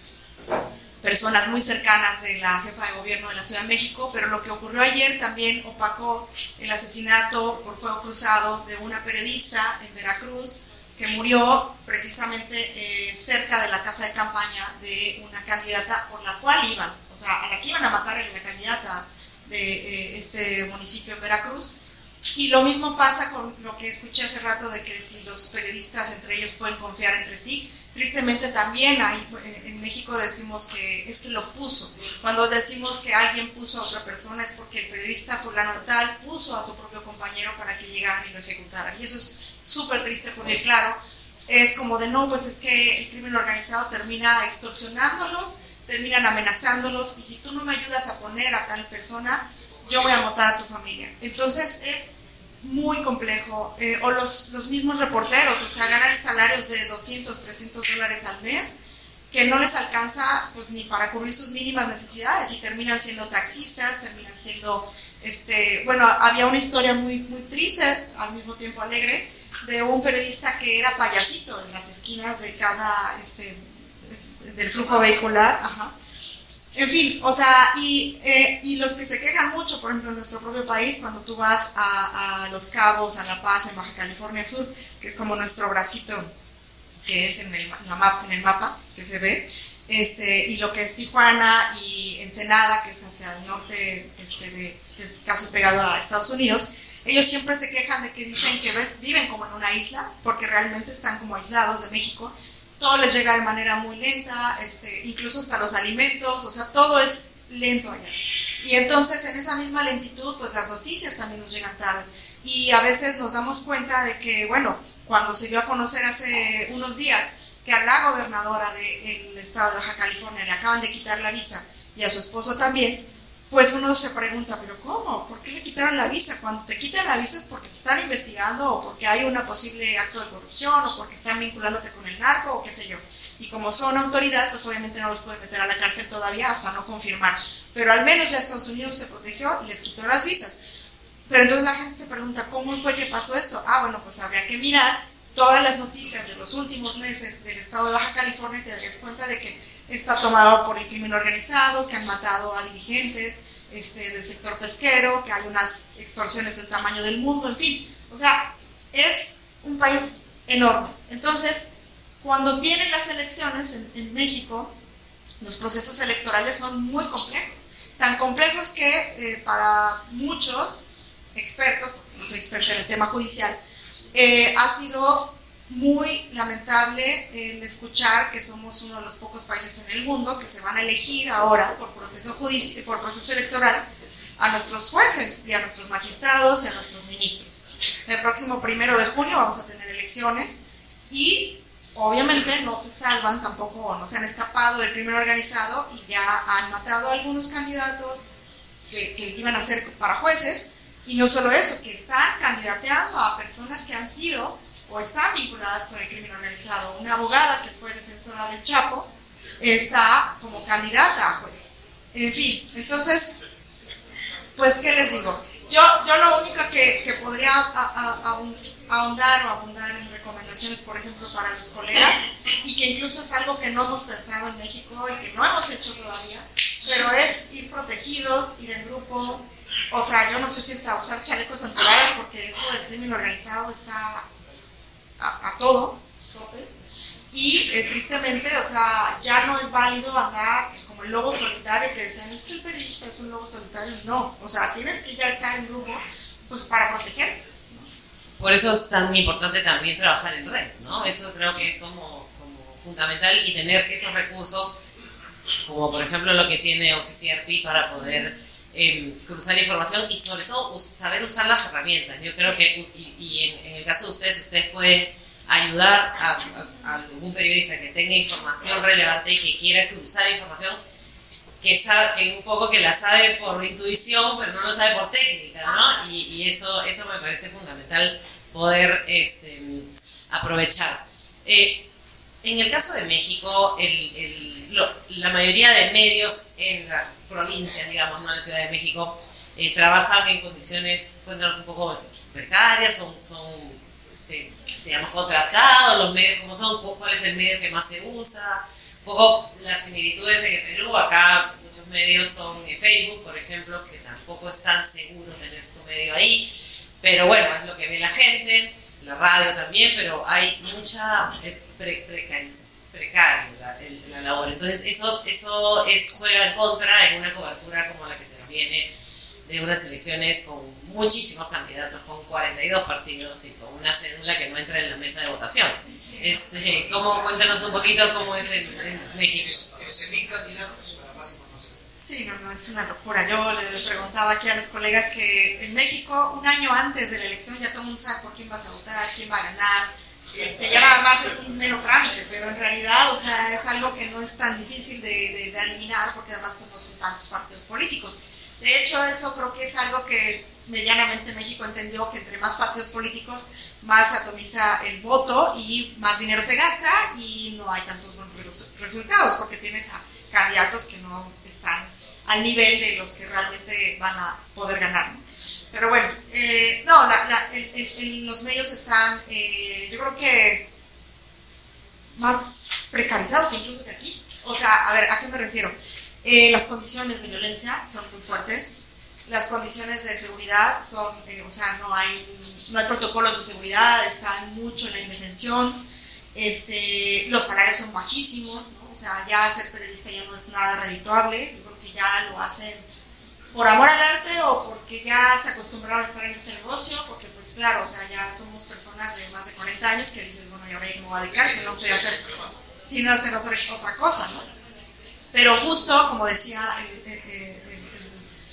personas muy cercanas de la jefa de gobierno de la Ciudad de México, pero lo que ocurrió ayer también opacó el asesinato por fuego cruzado de una periodista en Veracruz, que murió precisamente cerca de la casa de campaña de una candidata por la cual iban, o sea, a la que iban a matar a la candidata de este municipio en Veracruz. Y lo mismo pasa con lo que escuché hace rato de que si los periodistas entre ellos pueden confiar entre sí. Tristemente también en México decimos que es que lo puso. Cuando decimos que alguien puso a otra persona es porque el periodista fulano tal puso a su propio compañero para que llegaran y lo ejecutaran. Y eso es súper triste porque, claro, es como de no, pues es que el crimen organizado termina extorsionándolos, terminan amenazándolos, y si tú no me ayudas a poner a tal persona, yo voy a matar a tu familia. Entonces es muy complejo. O los mismos reporteros, o sea, ganan salarios de $200, $300 al mes, que no les alcanza pues ni para cubrir sus mínimas necesidades, y terminan siendo taxistas, terminan siendo, bueno, había una historia muy, muy triste, al mismo tiempo alegre, de un periodista que era payasito en las esquinas de cada, del flujo vehicular, ajá. En fin, o sea, y los que se quejan mucho, por ejemplo, en nuestro propio país, cuando tú vas a Los Cabos, a La Paz, en Baja California Sur, que es como nuestro bracito, que es en el mapa que se ve, y lo que es Tijuana y Ensenada, que es hacia el norte, que es casi pegado a Estados Unidos, ellos siempre se quejan de que dicen que viven como en una isla, porque realmente están como aislados de México. todo les llega de manera muy lenta, incluso hasta los alimentos, o sea, todo es lento allá. Y entonces en esa misma lentitud, pues las noticias también nos llegan tarde. Y a veces nos damos cuenta de que, bueno, cuando se dio a conocer hace unos días que a la gobernadora del estado de Baja California le acaban de quitar la visa y a su esposo también, pues uno se pregunta, ¿pero cómo? ¿Por qué le quitaron la visa? Cuando te quitan la visa es porque te están investigando o porque hay un posible acto de corrupción o porque están vinculándote con el narco o qué sé yo. Y como son autoridad, pues obviamente no los pueden meter a la cárcel todavía hasta no confirmar. Pero al menos ya Estados Unidos se protegió y les quitó las visas. Pero entonces la gente se pregunta, ¿cómo fue que pasó esto? Bueno, pues habría que mirar todas las noticias de los últimos meses del estado de Baja California y te darías cuenta de que está tomado por el crimen organizado, que han matado a dirigentes del sector pesquero, que hay unas extorsiones del tamaño del mundo, en fin. O sea, es un país enorme. Entonces, cuando vienen las elecciones en México, los procesos electorales son muy complejos. Tan complejos que para muchos expertos, porque no soy experta en el tema judicial, ha sido muy lamentable el escuchar que somos uno de los pocos países en el mundo que se van a elegir ahora por proceso electoral a nuestros jueces y a nuestros magistrados y a nuestros ministros. El próximo 1 de junio vamos a tener elecciones y obviamente no se salvan tampoco, no se han escapado del crimen organizado y ya han matado a algunos candidatos que iban a ser para jueces. Y no solo eso, que están candidateando a personas que han sido o están vinculadas con el crimen organizado. Una abogada que fue defensora del Chapo está como candidata a juez. En fin, entonces, pues, ¿qué les digo? Yo lo único que podría ahondar o abundar en recomendaciones, por ejemplo, para los colegas, y que incluso es algo que no hemos pensado en México y que no hemos hecho todavía, pero es ir protegidos, ir en grupo. O sea, yo no sé si hasta usar chalecos antibalas porque esto del crimen organizado está a todo. Y tristemente, o sea, ya no es válido andar como el lobo solitario que decían, es que el periodista es un lobo solitario. No, o sea, tienes que ya estar en grupo pues para protegerte, ¿no? Por eso es tan importante también trabajar en red, ¿no? Eso creo que es como fundamental y tener esos recursos, como por ejemplo lo que tiene OCCRP para poder cruzar información y sobre todo saber usar las herramientas. Yo creo que, y en el caso de ustedes pueden ayudar a algún periodista que tenga información relevante y que quiera cruzar información que un poco que la sabe por intuición pero no lo sabe por técnica, ¿no? Y eso me parece fundamental poder aprovechar. En el caso de México, la mayoría de medios en la provincia, digamos, no en la Ciudad de México, trabajan en condiciones, cuéntanos un poco, precarias, son digamos, contratados, los medios como son, cuál es el medio que más se usa, un poco las similitudes en el Perú. Acá muchos medios son Facebook, por ejemplo, que tampoco es tan seguro tener tu medio ahí, pero bueno, es lo que ve la gente, la radio también, pero hay mucha precario la labor. Entonces eso juega en contra en una cobertura como la que se nos viene de unas elecciones con muchísimos candidatos, con 42 partidos y con una cédula que no entra en la mesa de votación. Cuéntanos un poquito cómo es en México. ¿Es 1.000 candidatos para más información? Sí, no, es una locura. Yo le preguntaba aquí a los colegas que en México, un año antes de la elección, ya todo el mundo sabe por quién vas a votar, quién va a ganar. Ya nada más es un mero trámite, pero en realidad, o sea, es algo que no es tan difícil de adivinar, porque además pues, no son tantos partidos políticos. De hecho, eso creo que es algo que medianamente México entendió, que entre más partidos políticos, más se atomiza el voto y más dinero se gasta y no hay tantos buenos resultados, porque tienes a candidatos que no están al nivel de los que realmente van a poder ganar, ¿no? Pero bueno, los medios están, yo creo que más precarizados incluso que aquí. O sea, a ver, ¿a qué me refiero? Las condiciones de violencia son muy fuertes, las condiciones de seguridad son, o sea, no hay protocolos de seguridad, están mucho en la indefensión, los salarios son bajísimos, ¿no? O sea, ya ser periodista ya no es nada redituable. Yo creo que ya lo hacen por amor al arte o porque ya se acostumbraron a estar en este negocio, porque pues claro, o sea, ya somos personas de más de 40 años que dices, bueno, y ahora ya me voy a dedicar, si no sé hacer sino hacer otra cosa, ¿no? Pero justo, como decía el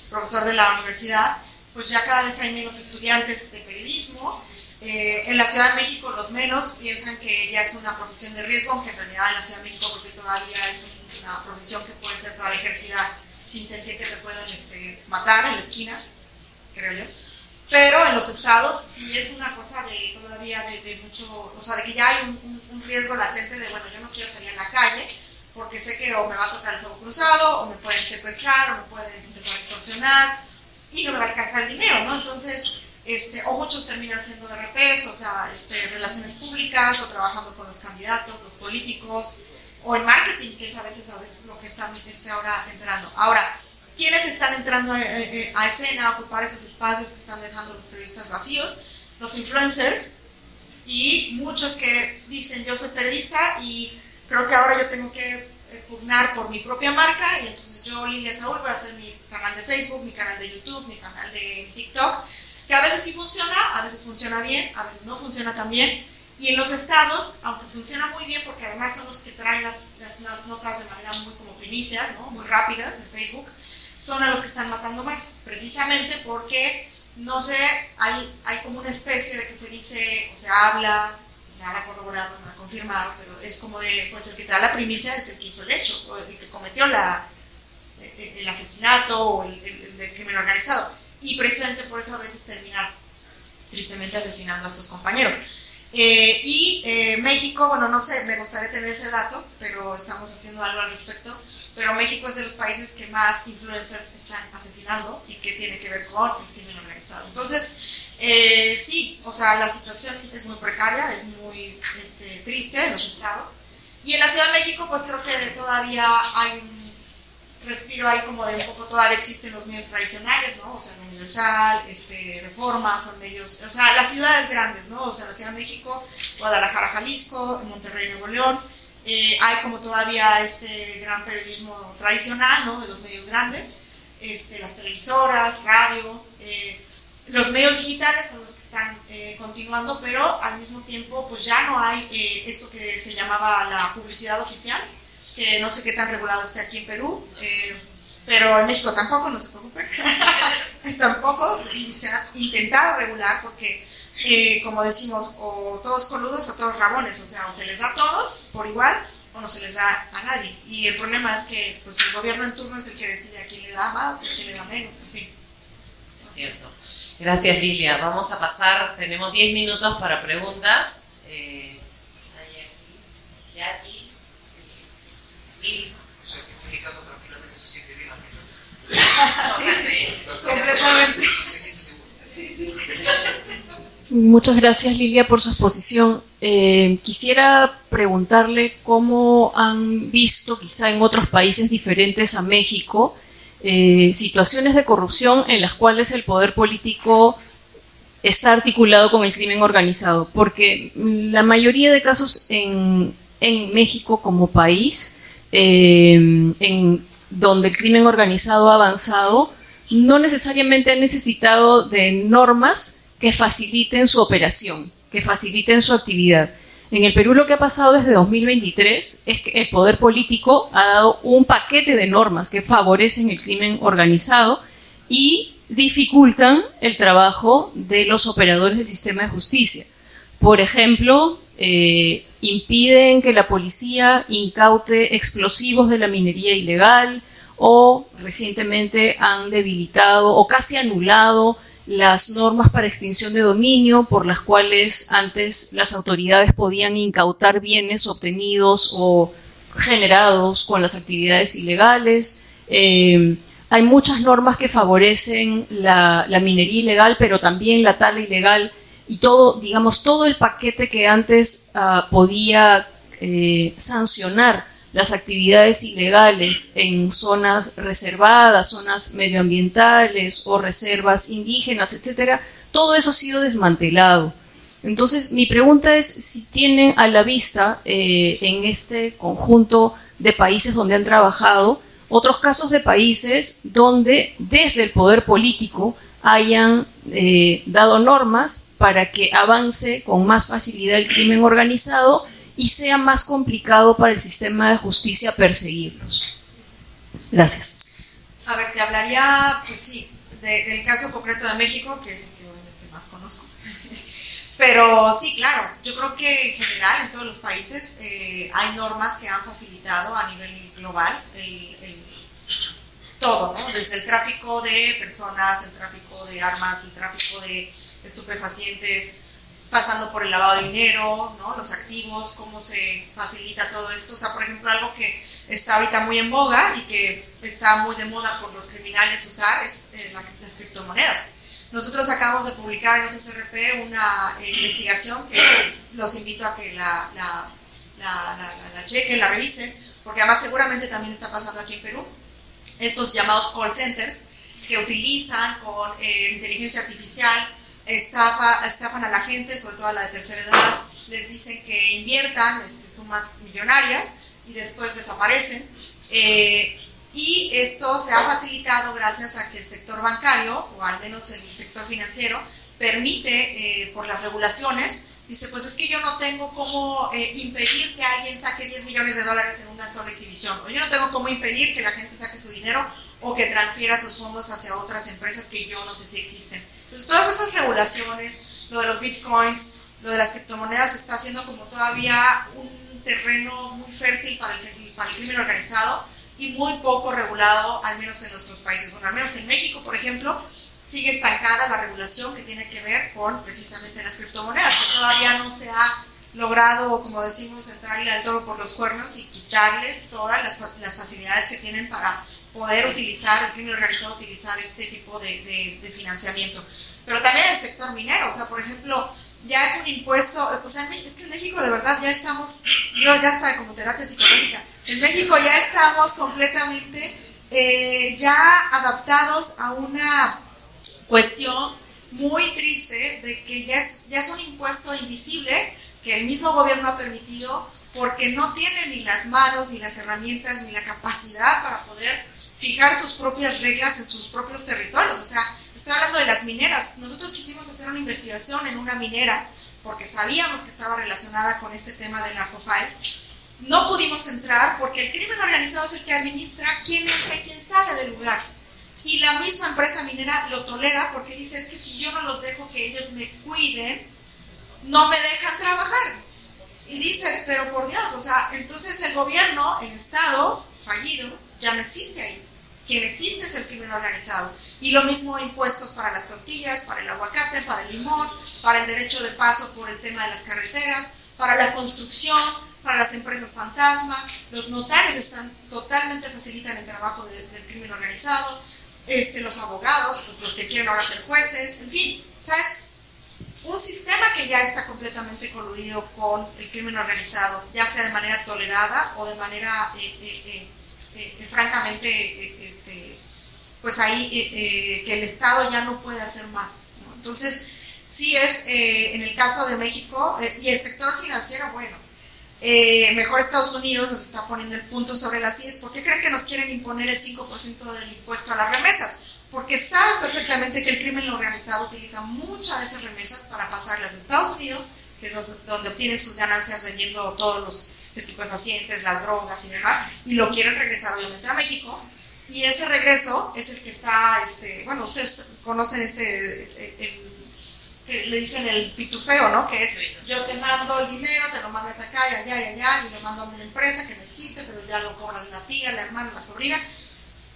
profesor de la universidad, pues ya cada vez hay menos estudiantes de periodismo. En la Ciudad de México los menos piensan que ya es una profesión de riesgo, aunque en realidad en la Ciudad de México porque todavía es una profesión que puede ser todavía ejercida sin sentir que te puedan matar en la esquina, creo yo. Pero en los estados sí es una cosa de todavía de mucho, o sea, de que ya hay un riesgo latente de, bueno, yo no quiero salir a la calle porque sé que o me va a tocar el fuego cruzado, o me pueden secuestrar, o me pueden empezar a extorsionar, y no me va a alcanzar el dinero, ¿no? Entonces, o muchos terminan siendo RPs, o sea, relaciones públicas, o trabajando con los candidatos, los políticos, o en marketing, que es a veces lo que están ahora entrando. Ahora, ¿quiénes están entrando a escena a ocupar esos espacios que están dejando los periodistas vacíos? Los influencers, y muchos que dicen, yo soy periodista y creo que ahora yo tengo que pugnar por mi propia marca, y entonces yo, Lilia Saúl, voy a hacer mi canal de Facebook, mi canal de YouTube, mi canal de TikTok, que a veces sí funciona, a veces funciona bien, a veces no funciona tan bien. Y en los estados, aunque funciona muy bien, porque además son los que traen las notas de manera muy como primicias, ¿no? Muy rápidas en Facebook, son a los que están matando más, precisamente porque, no sé, hay como una especie de que se dice, o se habla, nada corroborado, nada confirmado, pero es como de, pues el que te da la primicia es el que hizo el hecho, o el que cometió el asesinato o el crimen organizado. Y precisamente por eso a veces terminan tristemente asesinando a estos compañeros. México, bueno, no sé, me gustaría tener ese dato, pero estamos haciendo algo al respecto. Pero México es de los países que más influencers están asesinando y que tiene que ver con el crimen organizado. Entonces, sí, o sea, la situación es muy precaria, es muy triste en los estados. Y en la Ciudad de México, pues creo que todavía hay un respiro ahí como de un poco, todavía existen los medios tradicionales, ¿no? O sea, el Universal, Reforma, son medios, o sea, las ciudades grandes, ¿no? O sea, la Ciudad de México, Guadalajara, Jalisco, Monterrey, Nuevo León. Hay como todavía gran periodismo tradicional, ¿no? De los medios grandes, las televisoras, radio, los medios digitales son los que están continuando, pero al mismo tiempo pues ya no hay esto que se llamaba la publicidad oficial, que no sé qué tan regulado esté aquí en Perú, pero en México tampoco, no se preocupen, tampoco, y se ha intentado regular porque como decimos, o todos coludos o todos rabones, o sea, o se les da a todos por igual o no se les da a nadie. Y el problema es que pues, el gobierno en turno es el que decide a quién le da más y a quién le da menos, en fin. Es cierto. Gracias, Lilia. Vamos a pasar, tenemos 10 minutos para preguntas. Lili. O sea, que explicando tranquilamente se siente bien. Sí, completamente. Se siente seguro. Sí. Muchas gracias, Lilia, por su exposición. Quisiera preguntarle cómo han visto, quizá en otros países diferentes a México, situaciones de corrupción en las cuales el poder político está articulado con el crimen organizado, porque la mayoría de casos en México como país, en donde el crimen organizado ha avanzado, no necesariamente ha necesitado de normas que faciliten su operación, que faciliten su actividad. En el Perú lo que ha pasado desde 2023 es que el poder político ha dado un paquete de normas que favorecen el crimen organizado y dificultan el trabajo de los operadores del sistema de justicia. Por ejemplo, impiden que la policía incaute explosivos de la minería ilegal, o recientemente han debilitado o casi anulado las normas para extinción de dominio por las cuales antes las autoridades podían incautar bienes obtenidos o generados con las actividades ilegales. Hay muchas normas que favorecen la minería ilegal, pero también la tala ilegal y todo, digamos, todo el paquete que antes podía sancionar las actividades ilegales en zonas reservadas, zonas medioambientales o reservas indígenas, etcétera, todo eso ha sido desmantelado. Entonces, mi pregunta es si tienen a la vista en este conjunto de países donde han trabajado otros casos de países donde desde el poder político hayan dado normas para que avance con más facilidad el crimen organizado y sea más complicado para el sistema de justicia perseguirlos? Gracias. A ver, te hablaría, pues sí, del caso concreto de México, que es el que obviamente más conozco. Pero sí, claro, yo creo que en general en todos los países hay normas que han facilitado a nivel global todo, ¿no? Desde el tráfico de personas, el tráfico de armas, el tráfico de estupefacientes, pasando por el lavado de dinero, ¿no? Los activos, cómo se facilita todo esto. O sea, por ejemplo, algo que está ahorita muy en boga y que está muy de moda por los criminales usar es las criptomonedas. Nosotros acabamos de publicar en OCCRP una investigación que los invito a que la chequen, la revisen, porque además seguramente también está pasando aquí en Perú. Estos llamados call centers que utilizan con inteligencia artificial, estafan a la gente, sobre todo a la de tercera edad, les dicen que inviertan sumas millonarias y después desaparecen. Y esto se ha facilitado gracias a que el sector bancario, o al menos el sector financiero, permite, por las regulaciones, dice, pues es que yo no tengo cómo impedir que alguien saque $10 millones en una sola exhibición, o yo no tengo cómo impedir que la gente saque su dinero o que transfiera sus fondos hacia otras empresas que yo no sé si existen. Entonces, todas esas regulaciones, lo de los bitcoins, lo de las criptomonedas, está haciendo como todavía un terreno muy fértil para el crimen organizado y muy poco regulado, al menos en nuestros países. Bueno, al menos en México, por ejemplo, sigue estancada la regulación que tiene que ver con precisamente las criptomonedas, que todavía no se ha logrado, como decimos, entrarle al toro por los cuernos y quitarles todas las facilidades que tienen para poder utilizar, el crimen organizado utilizar este tipo de financiamiento. Pero también el sector minero, o sea, por ejemplo, ya es un impuesto, o sea, es que en México de verdad ya estamos, yo ya está como terapia psicológica, en México ya estamos completamente ya adaptados a una cuestión muy triste de que ya es un impuesto invisible que el mismo gobierno ha permitido porque no tiene ni las manos, ni las herramientas, ni la capacidad para poder fijar sus propias reglas en sus propios territorios. O sea, estoy hablando de las mineras. Nosotros quisimos hacer una investigación en una minera porque sabíamos que estaba relacionada con este tema de narcofiles. No pudimos entrar porque el crimen organizado es el que administra quién entra y quién sale del lugar. Y la misma empresa minera lo tolera porque dice, es que si yo no los dejo que ellos me cuiden, no me dejan trabajar. Y dices, pero por Dios, o sea, entonces el gobierno, el Estado fallido, ya no existe ahí. Quien existe es el crimen organizado. Y lo mismo impuestos para las tortillas, para el aguacate, para el limón, para el derecho de paso por el tema de las carreteras, para la construcción, para las empresas fantasma. Los notarios totalmente facilitan el trabajo del crimen organizado. Los abogados, pues los que quieren ahora ser jueces, en fin, o sea, es un sistema que ya está completamente coludido con el crimen organizado, ya sea de manera tolerada o de manera francamente, pues ahí que el Estado ya no puede hacer más, ¿no? Entonces, sí es, en el caso de México, y el sector financiero, bueno, mejor Estados Unidos nos está poniendo el punto sobre las IES. ¿Por qué creen que nos quieren imponer el 5% del impuesto a las remesas? Porque saben perfectamente que el crimen organizado utiliza muchas de esas remesas para pasarlas a Estados Unidos, que es donde obtienen sus ganancias vendiendo todos los estupefacientes, las drogas y demás, y lo quieren regresar obviamente a México. Y ese regreso es el que está, bueno, ustedes conocen le dicen el pitufeo, ¿no? Que es, yo te mando el dinero, te lo mandas acá y allá y allá, y lo mando a una empresa que no existe, pero ya lo cobras la tía, la hermana, la sobrina.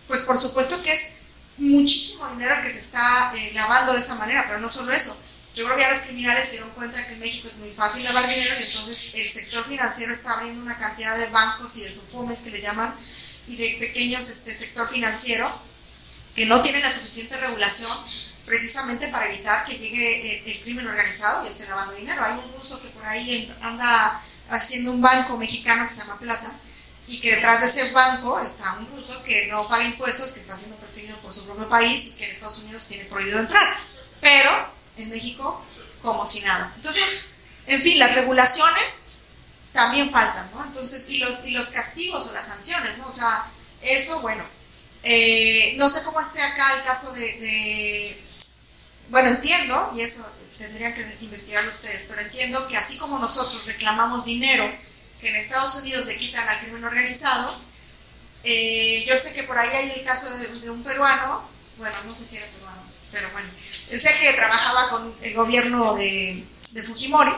Pues por supuesto que es muchísimo dinero que se está lavando de esa manera, pero no solo eso. Yo creo que ya los criminales se dieron cuenta que en México es muy fácil lavar dinero y entonces el sector financiero está abriendo una cantidad de bancos y de sofomes que le llaman y de pequeños sector financiero que no tienen la suficiente regulación precisamente para evitar que llegue el crimen organizado y esté lavando dinero. Hay un ruso que por ahí anda haciendo un banco mexicano que se llama Plata y que detrás de ese banco está un ruso que no paga impuestos, que está siendo perseguido por su propio país y que en Estados Unidos tiene prohibido entrar, pero en México como si nada. Entonces, en fin, las regulaciones también faltan, ¿no? Entonces, y los castigos o las sanciones, ¿no? O sea, eso, bueno, no sé cómo esté acá el caso bueno, entiendo, y eso tendrían que investigarlo ustedes, pero entiendo que así como nosotros reclamamos dinero que en Estados Unidos le quitan al crimen organizado, yo sé que por ahí hay el caso de un peruano, bueno, no sé si era peruano, pero bueno, sé que trabajaba con el gobierno de Fujimori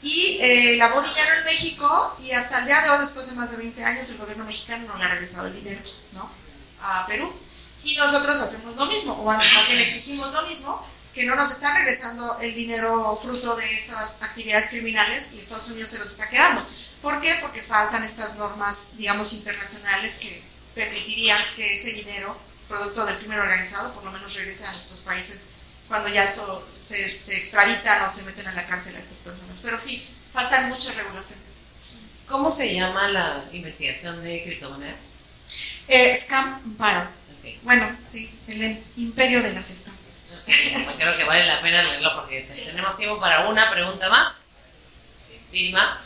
y lavó dinero en México y hasta el día de hoy, después de más de 20 años, el gobierno mexicano no le ha regresado el dinero, ¿no?, a Perú. Y nosotros hacemos lo mismo, o más bien exigimos lo mismo, que no nos está regresando el dinero fruto de esas actividades criminales y Estados Unidos se los está quedando. ¿Por qué? Porque faltan estas normas, digamos, internacionales que permitirían que ese dinero, producto del crimen organizado, por lo menos regrese a nuestros países cuando ya se extraditan o se meten a la cárcel a estas personas. Pero sí, faltan muchas regulaciones. ¿Cómo se llama la investigación de criptomonedas? Scam Empire. Okay. Bueno, sí, el imperio de las scams. Creo que vale la pena leerlo porque tenemos tiempo para una pregunta más. Vilma.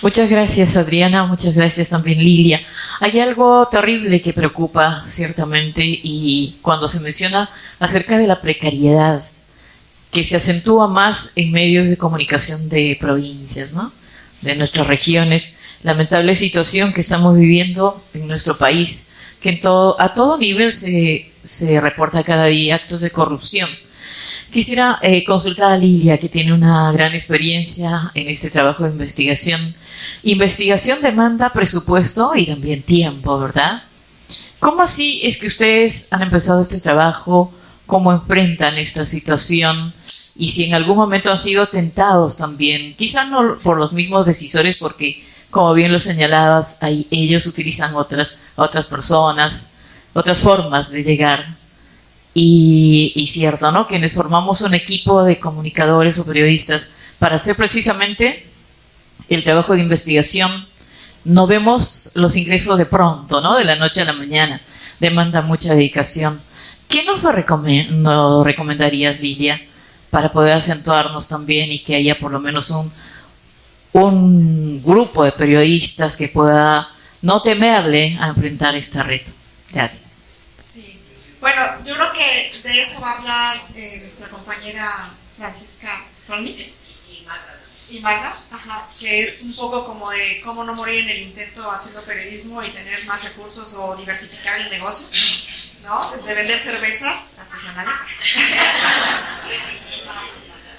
Muchas gracias, Adriana, muchas gracias también, Lilia. Hay algo terrible que preocupa ciertamente, y cuando se menciona acerca de la precariedad que se acentúa más en medios de comunicación de provincias, ¿no?, de nuestras regiones, lamentable situación que estamos viviendo en nuestro país, que a todo nivel se reporta cada día actos de corrupción. Quisiera consultar a Lilia, que tiene una gran experiencia en este trabajo de investigación. Investigación demanda presupuesto y también tiempo, ¿verdad? ¿Cómo así es que ustedes han empezado este trabajo? ¿Cómo enfrentan esta situación? Y si en algún momento han sido tentados también, quizás no por los mismos decisores, porque como bien lo señalabas, ellos utilizan otras personas, otras formas de llegar. Y cierto, ¿no?, quienes formamos un equipo de comunicadores o periodistas para hacer precisamente el trabajo de investigación, no vemos los ingresos de pronto, ¿no?, de la noche a la mañana. Demanda mucha dedicación. ¿Qué nos recomendarías, Lilia, para poder acentuarnos también y que haya por lo menos un grupo de periodistas que pueda no temerle a enfrentar esta reto? Gracias. Sí, bueno, yo creo que de eso va a hablar nuestra compañera Francisca Skolnik y Magda, que es un poco como de cómo no morir en el intento haciendo periodismo y tener más recursos o diversificar el negocio, ¿no? Desde vender cervezas artesanales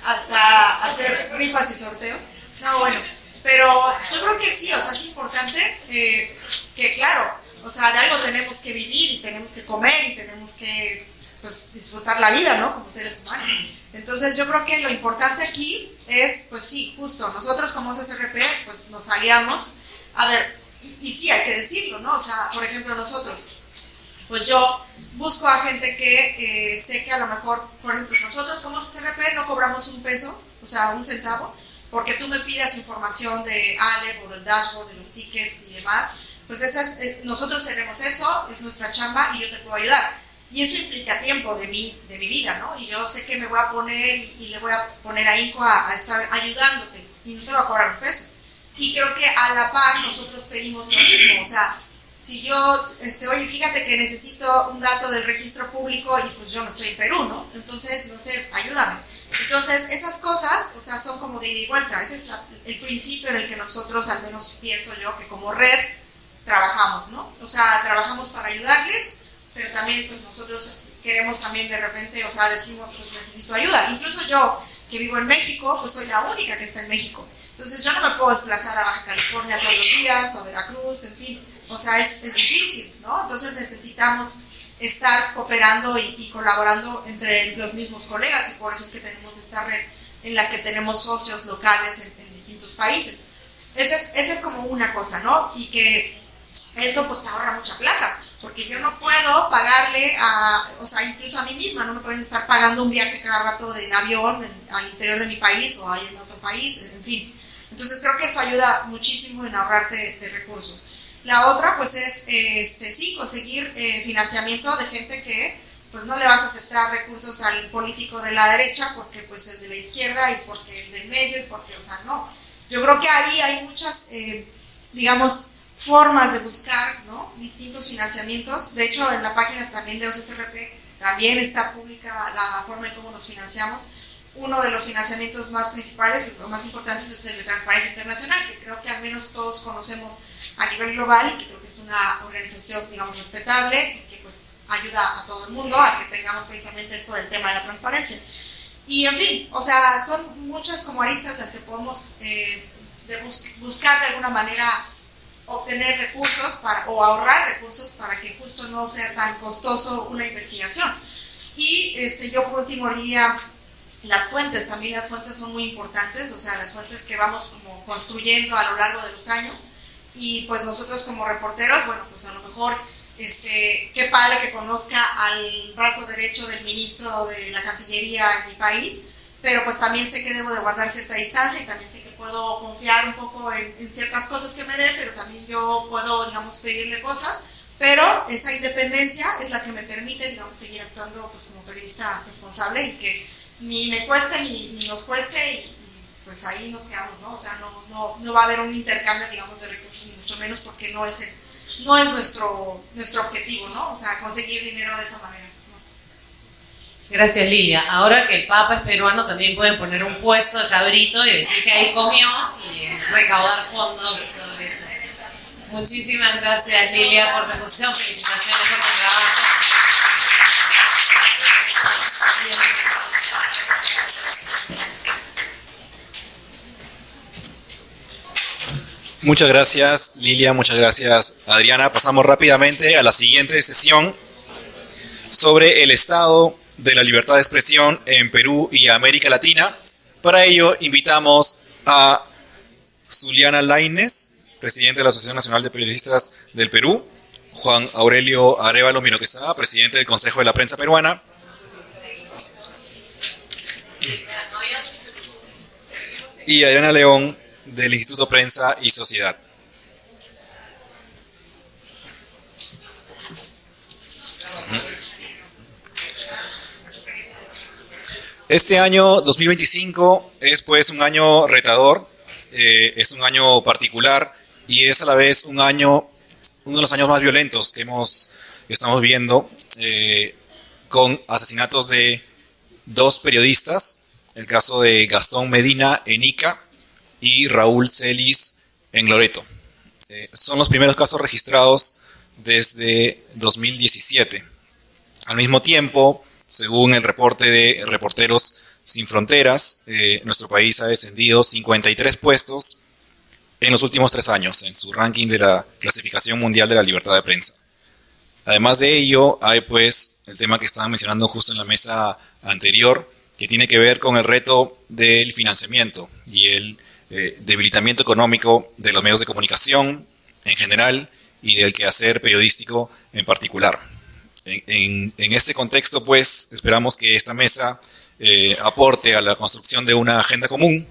hasta hacer rifas y sorteos. No, bueno, pero yo creo que sí, o sea, es importante que, claro, o sea, de algo tenemos que vivir y tenemos que comer y tenemos que, pues, disfrutar la vida, ¿no?, como seres humanos. Entonces yo creo que lo importante aquí es, pues sí, justo, nosotros como CCRP, pues nos aliamos, a ver, y sí, hay que decirlo, ¿no? O sea, por ejemplo, nosotros, pues yo busco a gente que sé que a lo mejor, por ejemplo, nosotros como CCRP no cobramos un peso, o sea, un centavo, porque tú me pidas información de Alep o del dashboard, de los tickets y demás, pues nosotros tenemos eso, es nuestra chamba y yo te puedo ayudar. Y eso implica tiempo de mi vida, ¿no? Y yo sé que me voy a poner y le voy a poner ahínco a estar ayudándote y no te va a cobrar un peso. Y creo que a la par nosotros pedimos lo mismo, o sea, si yo, oye, fíjate que necesito un dato del registro público y pues yo no estoy en Perú, ¿no? Entonces, no sé, ayúdame. Entonces, esas cosas, o sea, son como de ida y vuelta. Ese es el principio en el que nosotros, al menos pienso yo, que como red trabajamos, ¿no? O sea, trabajamos para ayudarles, pero también pues nosotros queremos también de repente, o sea, decimos, pues necesito ayuda. Incluso yo, que vivo en México, pues soy la única que está en México. Entonces yo no me puedo desplazar a Baja California todos los días, o a Veracruz, en fin. O sea, es difícil, ¿no? Entonces necesitamos estar cooperando y colaborando entre los mismos colegas, y por eso es que tenemos esta red en la que tenemos socios locales en distintos países. Esa es como una cosa, ¿no? Y que eso pues te ahorra mucha plata, porque yo no puedo pagarle o sea, incluso a mí misma, no me pueden estar pagando un viaje cada rato de avión al interior de mi país o ahí en otro país, en fin. Entonces creo que eso ayuda muchísimo en ahorrarte de recursos. La otra pues es, sí, conseguir financiamiento de gente que pues no le vas a aceptar recursos al político de la derecha porque pues el de la izquierda y porque el del medio y porque, o sea, no. Yo creo que ahí hay muchas, digamos, formas de buscar, ¿no?, distintos financiamientos. De hecho, en la página también de OCCRP también está pública la forma en cómo nos financiamos. Uno de los financiamientos más principales o más importantes es el de Transparencia Internacional, que creo que al menos todos conocemos a nivel global y que creo que es una organización, digamos, respetable y que pues ayuda a todo el mundo a que tengamos precisamente esto del tema de la transparencia. Y en fin, o sea, son muchas como aristas las que podemos buscar de alguna manera obtener recursos o ahorrar recursos para que justo no sea tan costoso una investigación. Y yo por último diría las fuentes, también las fuentes son muy importantes, o sea, las fuentes que vamos como construyendo a lo largo de los años, y pues nosotros como reporteros, bueno, pues a lo mejor qué padre que conozca al brazo derecho del ministro de la Cancillería en mi país, pero pues también sé que debo de guardar cierta distancia y también sé que puedo confiar un poco en ciertas cosas que me dé, pero también yo puedo, digamos, pedirle cosas, pero esa independencia es la que me permite, digamos, seguir actuando pues como periodista responsable y que ni me cueste ni nos cueste y pues ahí nos quedamos, ¿no? O sea, no va a haber un intercambio, digamos, de recursos, ni mucho menos, porque no es nuestro objetivo, ¿no? O sea, conseguir dinero de esa manera. Gracias, Lilia. Ahora que el Papa es peruano, también pueden poner un puesto de cabrito y decir que ahí comió y recaudar fondos sobre eso. Muchísimas gracias, Lilia, por tu exposición. Felicitaciones por tu trabajo. Muchas gracias, Lilia, muchas gracias, Adriana. Pasamos rápidamente a la siguiente sesión sobre el estado de la libertad de expresión en Perú y América Latina. Para ello invitamos a Zuliana Lainez, presidente de la Asociación Nacional de Periodistas del Perú, Juan Aurelio Arévalo Miro Quesada, presidente del Consejo de la Prensa Peruana, y Adriana León, del Instituto Prensa y Sociedad. Este año 2025 es pues un año retador, es un año particular y es a la vez uno de los años más violentos que estamos viendo, con asesinatos de 2 periodistas, el caso de Gastón Medina en Ica y Raúl Celis en Loreto. Son los primeros casos registrados desde 2017. Al mismo tiempo, según el reporte de Reporteros Sin Fronteras, nuestro país ha descendido 53 puestos en los últimos 3 años en su ranking de la Clasificación Mundial de la Libertad de Prensa. Además de ello, hay pues el tema que estaban mencionando justo en la mesa anterior, que tiene que ver con el reto del financiamiento y el debilitamiento económico de los medios de comunicación en general y del quehacer periodístico en particular. En este contexto, pues, esperamos que esta mesa aporte a la construcción de una agenda común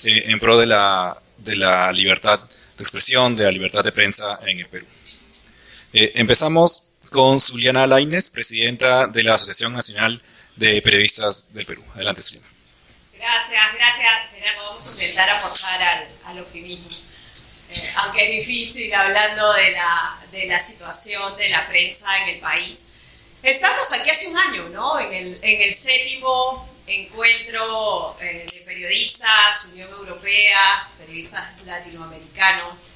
en pro de la libertad de expresión, de la libertad de prensa en el Perú. Empezamos con Zuliana Lainez, presidenta de la Asociación Nacional de Periodistas del Perú. Adelante, Zuliana. Gracias, Gerardo. Vamos a intentar aportar al optimismo. Aunque es difícil hablando de la situación de la prensa en el país. Estamos aquí hace un año, ¿no? En el 7º encuentro de periodistas, Unión Europea, periodistas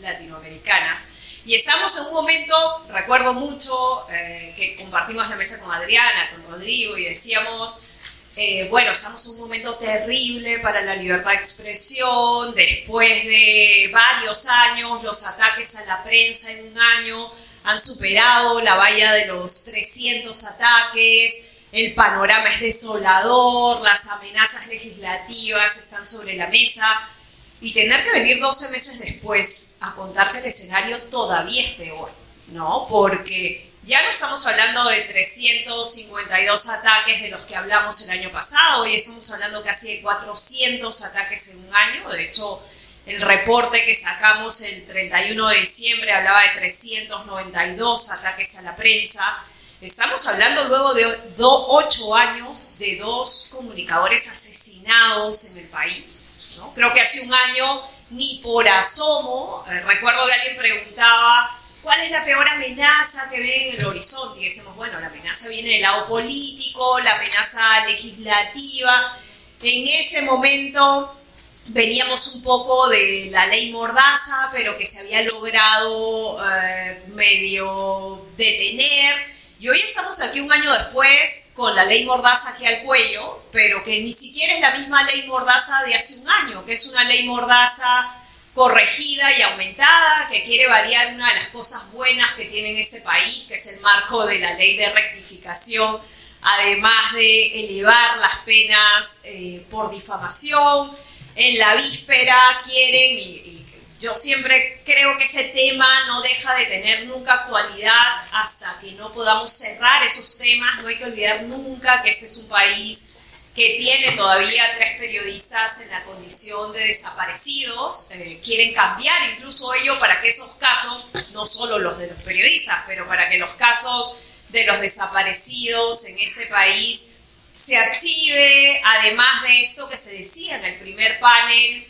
latinoamericanas. Y estamos en un momento, recuerdo mucho, que compartimos la mesa con Adriana, con Rodrigo, y decíamos, bueno, estamos en un momento terrible para la libertad de expresión, después de varios años, los ataques a la prensa en un año han superado la valla de los 300 ataques, el panorama es desolador, las amenazas legislativas están sobre la mesa, y tener que venir 12 meses después a contar que el escenario todavía es peor, ¿no? Porque ya no estamos hablando de 352 ataques de los que hablamos el año pasado, hoy estamos hablando casi de 400 ataques en un año. De hecho, el reporte que sacamos el 31 de diciembre hablaba de 392 ataques a la prensa. Estamos hablando luego de 8 años de 2 comunicadores asesinados en el país, ¿no? Creo que hace un año ni por asomo, recuerdo que alguien preguntaba, ¿cuál es la peor amenaza que ven en el horizonte? Y decimos, bueno, la amenaza viene del lado político, la amenaza legislativa. En ese momento veníamos un poco de la ley Mordaza, pero que se había logrado medio detener. Y hoy estamos aquí un año después con la ley Mordaza aquí al cuello, pero que ni siquiera es la misma ley Mordaza de hace un año, que es una ley Mordaza corregida y aumentada, que quiere variar una de las cosas buenas que tiene este país, que es el marco de la ley de rectificación, además de elevar las penas por difamación. En la víspera quieren, y yo siempre creo que ese tema no deja de tener nunca actualidad hasta que no podamos cerrar esos temas. No hay que olvidar nunca que este es un país que tiene todavía 3 periodistas en la condición de desaparecidos. Quieren cambiar incluso ello para que esos casos, no solo los de los periodistas, pero para que los casos de los desaparecidos en este país se archive. Además de esto que se decía en el primer panel,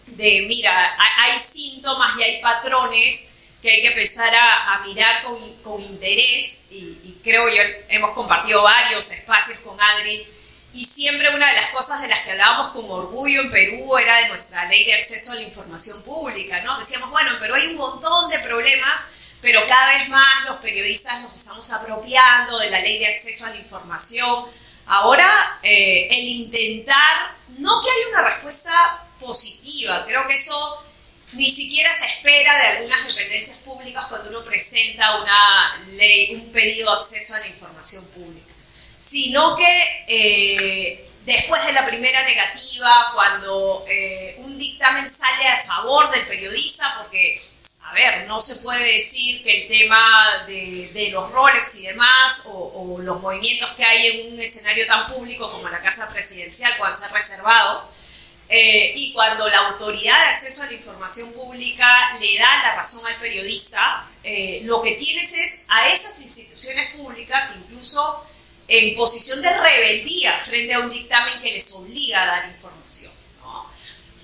de mira, hay síntomas y hay patrones que hay que empezar a mirar con interés, y creo yo hemos compartido varios espacios con Adri, y siempre una de las cosas de las que hablábamos con orgullo en Perú era de nuestra ley de acceso a la información pública, ¿no? Decíamos, bueno, en Perú hay un montón de problemas, pero cada vez más los periodistas nos estamos apropiando de la ley de acceso a la información. Ahora, el intentar, no que haya una respuesta positiva, creo que eso ni siquiera se espera de algunas dependencias públicas cuando uno presenta una ley, un pedido de acceso a la información pública, sino que después de la primera negativa, cuando un dictamen sale a favor del periodista, porque, a ver, no se puede decir que el tema de los Rolex y demás, o los movimientos que hay en un escenario tan público como la Casa Presidencial puedan ser reservados, y cuando la Autoridad de Acceso a la Información Pública le da la razón al periodista, lo que tienes es a esas instituciones públicas incluso en posición de rebeldía frente a un dictamen que les obliga a dar información, ¿no?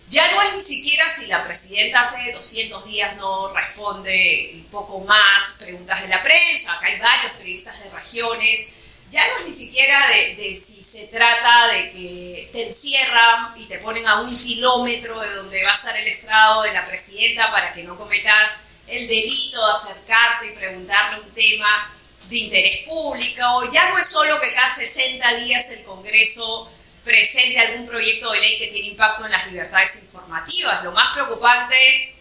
Ya no es ni siquiera si la presidenta hace 200 días no responde un poco más preguntas de la prensa, acá hay varios periodistas de regiones, ya no es ni siquiera de si se trata de que te encierran y te ponen a 1 kilómetro de donde va a estar el estrado de la presidenta para que no cometas el delito de acercarte y preguntarle un tema de interés público. Ya no es solo que cada 60 días el Congreso presente algún proyecto de ley que tiene impacto en las libertades informativas. Lo más preocupante,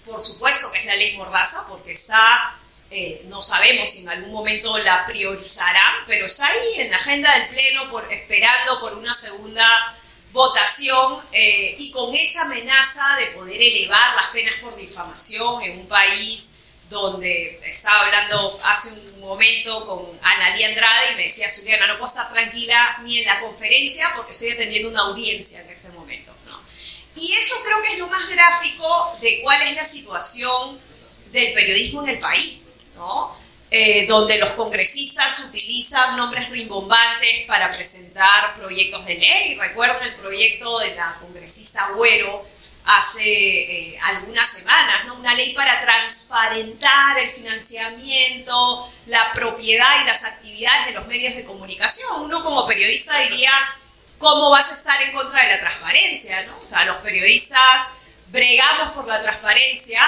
por supuesto, que es la ley Mordaza, porque está, no sabemos si en algún momento la priorizarán, pero está ahí en la agenda del Pleno esperando por una segunda votación, y con esa amenaza de poder elevar las penas por difamación en un país donde estaba hablando hace un momento con Analía Andrade y me decía, Zuliana, no puedo estar tranquila ni en la conferencia porque estoy atendiendo una audiencia en ese momento, ¿no? Y eso creo que es lo más gráfico de cuál es la situación del periodismo en el país, ¿no? Donde los congresistas utilizan nombres rimbombantes para presentar proyectos de ley. Recuerdo el proyecto de la congresista Agüero hace algunas semanas, ¿no? Una ley para transparentar el financiamiento, la propiedad y las actividades de los medios de comunicación. Uno como periodista diría, ¿cómo vas a estar en contra de la transparencia, ¿no? O sea, los periodistas bregamos por la transparencia,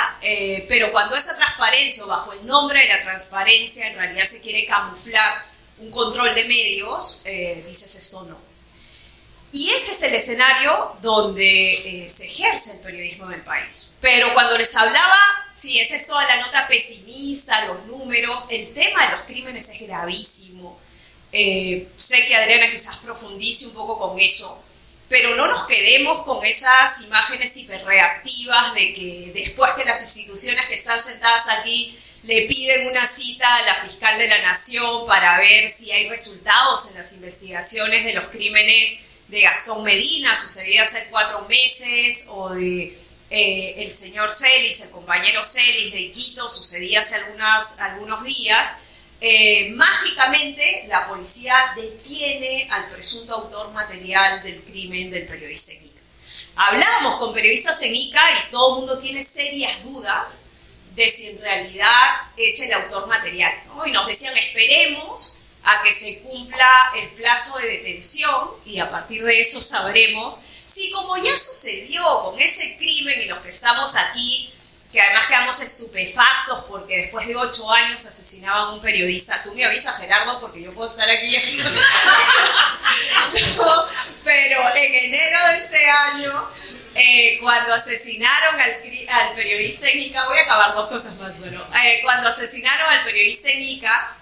pero cuando esa transparencia o bajo el nombre de la transparencia en realidad se quiere camuflar un control de medios, dices esto no. Y ese es el escenario donde se ejerce el periodismo en el país. Pero cuando les hablaba, sí, esa es toda la nota pesimista, los números, el tema de los crímenes es gravísimo. Sé que Adriana quizás profundice un poco con eso, pero no nos quedemos con esas imágenes hiperreactivas de que después que las instituciones que están sentadas aquí le piden una cita a la fiscal de la Nación para ver si hay resultados en las investigaciones de los crímenes de Gastón Medina, sucedía hace 4 meses, o de el señor Celis, el compañero Celis de Iquitos, sucedía hace algunos días. Mágicamente la policía detiene al presunto autor material del crimen del periodista en Ica. Hablábamos con periodistas en Ica y todo el mundo tiene serias dudas de si en realidad es el autor material, ¿no? Y nos decían, esperemos a que se cumpla el plazo de detención y a partir de eso sabremos si, como ya sucedió con ese crimen y los que estamos aquí, que además quedamos estupefactos porque después de 8 años asesinaban a un periodista. Tú me avisas, Gerardo, porque yo puedo estar aquí. No, pero en enero de este año, cuando asesinaron al periodista en Ica, voy a acabar 2 cosas más, bueno. Cuando asesinaron al periodista en Ica,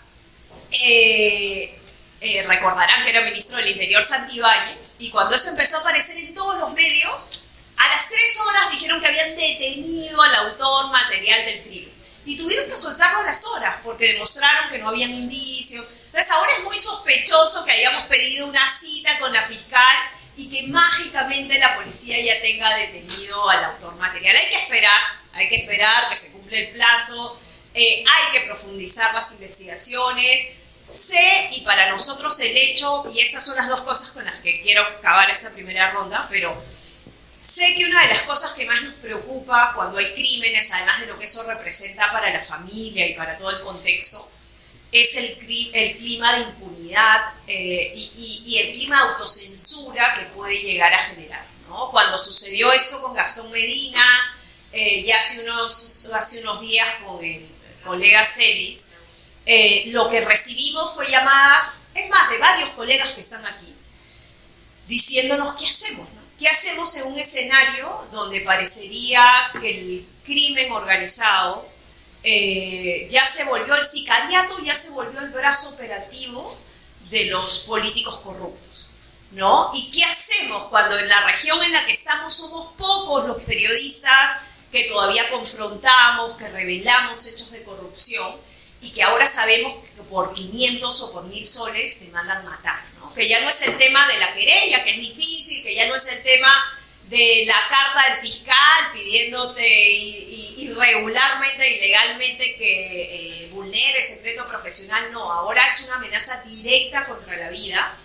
recordarán que era ministro del Interior Santibáñez, y cuando esto empezó a aparecer en todos los medios, a las 3 horas dijeron que habían detenido al autor material del crimen. Y tuvieron que soltarlo a las horas porque demostraron que no habían indicios. Entonces ahora es muy sospechoso que hayamos pedido una cita con la fiscal y que mágicamente la policía ya tenga detenido al autor material. Hay que esperar que se cumpla el plazo, hay que profundizar las investigaciones. Sé, y para nosotros el hecho, y estas son las 2 cosas con las que quiero acabar esta primera ronda, pero sé que una de las cosas que más nos preocupa cuando hay crímenes, además de lo que eso representa para la familia y para todo el contexto, es el clima de impunidad y el clima de autocensura que puede llegar a generar, ¿no? Cuando sucedió esto con Gastón Medina, ya hace unos días con el colega Celis, lo que recibimos fue llamadas, es más, de varios colegas que están aquí, diciéndonos qué hacemos, ¿no? ¿Qué hacemos en un escenario donde parecería que el crimen organizado ya se volvió, el sicariato ya se volvió el brazo operativo de los políticos corruptos, ¿no? ¿Y qué hacemos cuando en la región en la que estamos somos pocos los periodistas que todavía confrontamos, que revelamos hechos de corrupción y que ahora sabemos que por 500 o por 1000 soles te mandan matar, ¿no? Que ya no es el tema de la querella, que es difícil, que ya no es el tema de la carta del fiscal pidiéndote irregularmente, ilegalmente que vulnere secreto profesional. No, ahora es una amenaza directa contra la vida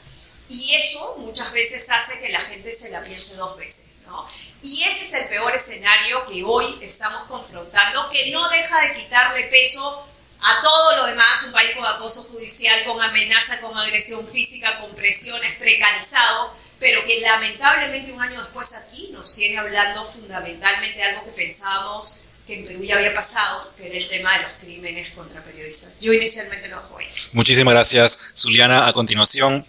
y eso muchas veces hace que la gente se la piense 2 veces, ¿no? Y ese es el peor escenario que hoy estamos confrontando, que no deja de quitarle peso a todo lo demás, un país con acoso judicial, con amenaza, con agresión física, con presiones, precarizado, pero que lamentablemente un año después aquí nos tiene hablando fundamentalmente de algo que pensábamos que en Perú ya había pasado, que era el tema de los crímenes contra periodistas. Yo inicialmente lo dejo ahí. Muchísimas gracias, Zuliana. A continuación,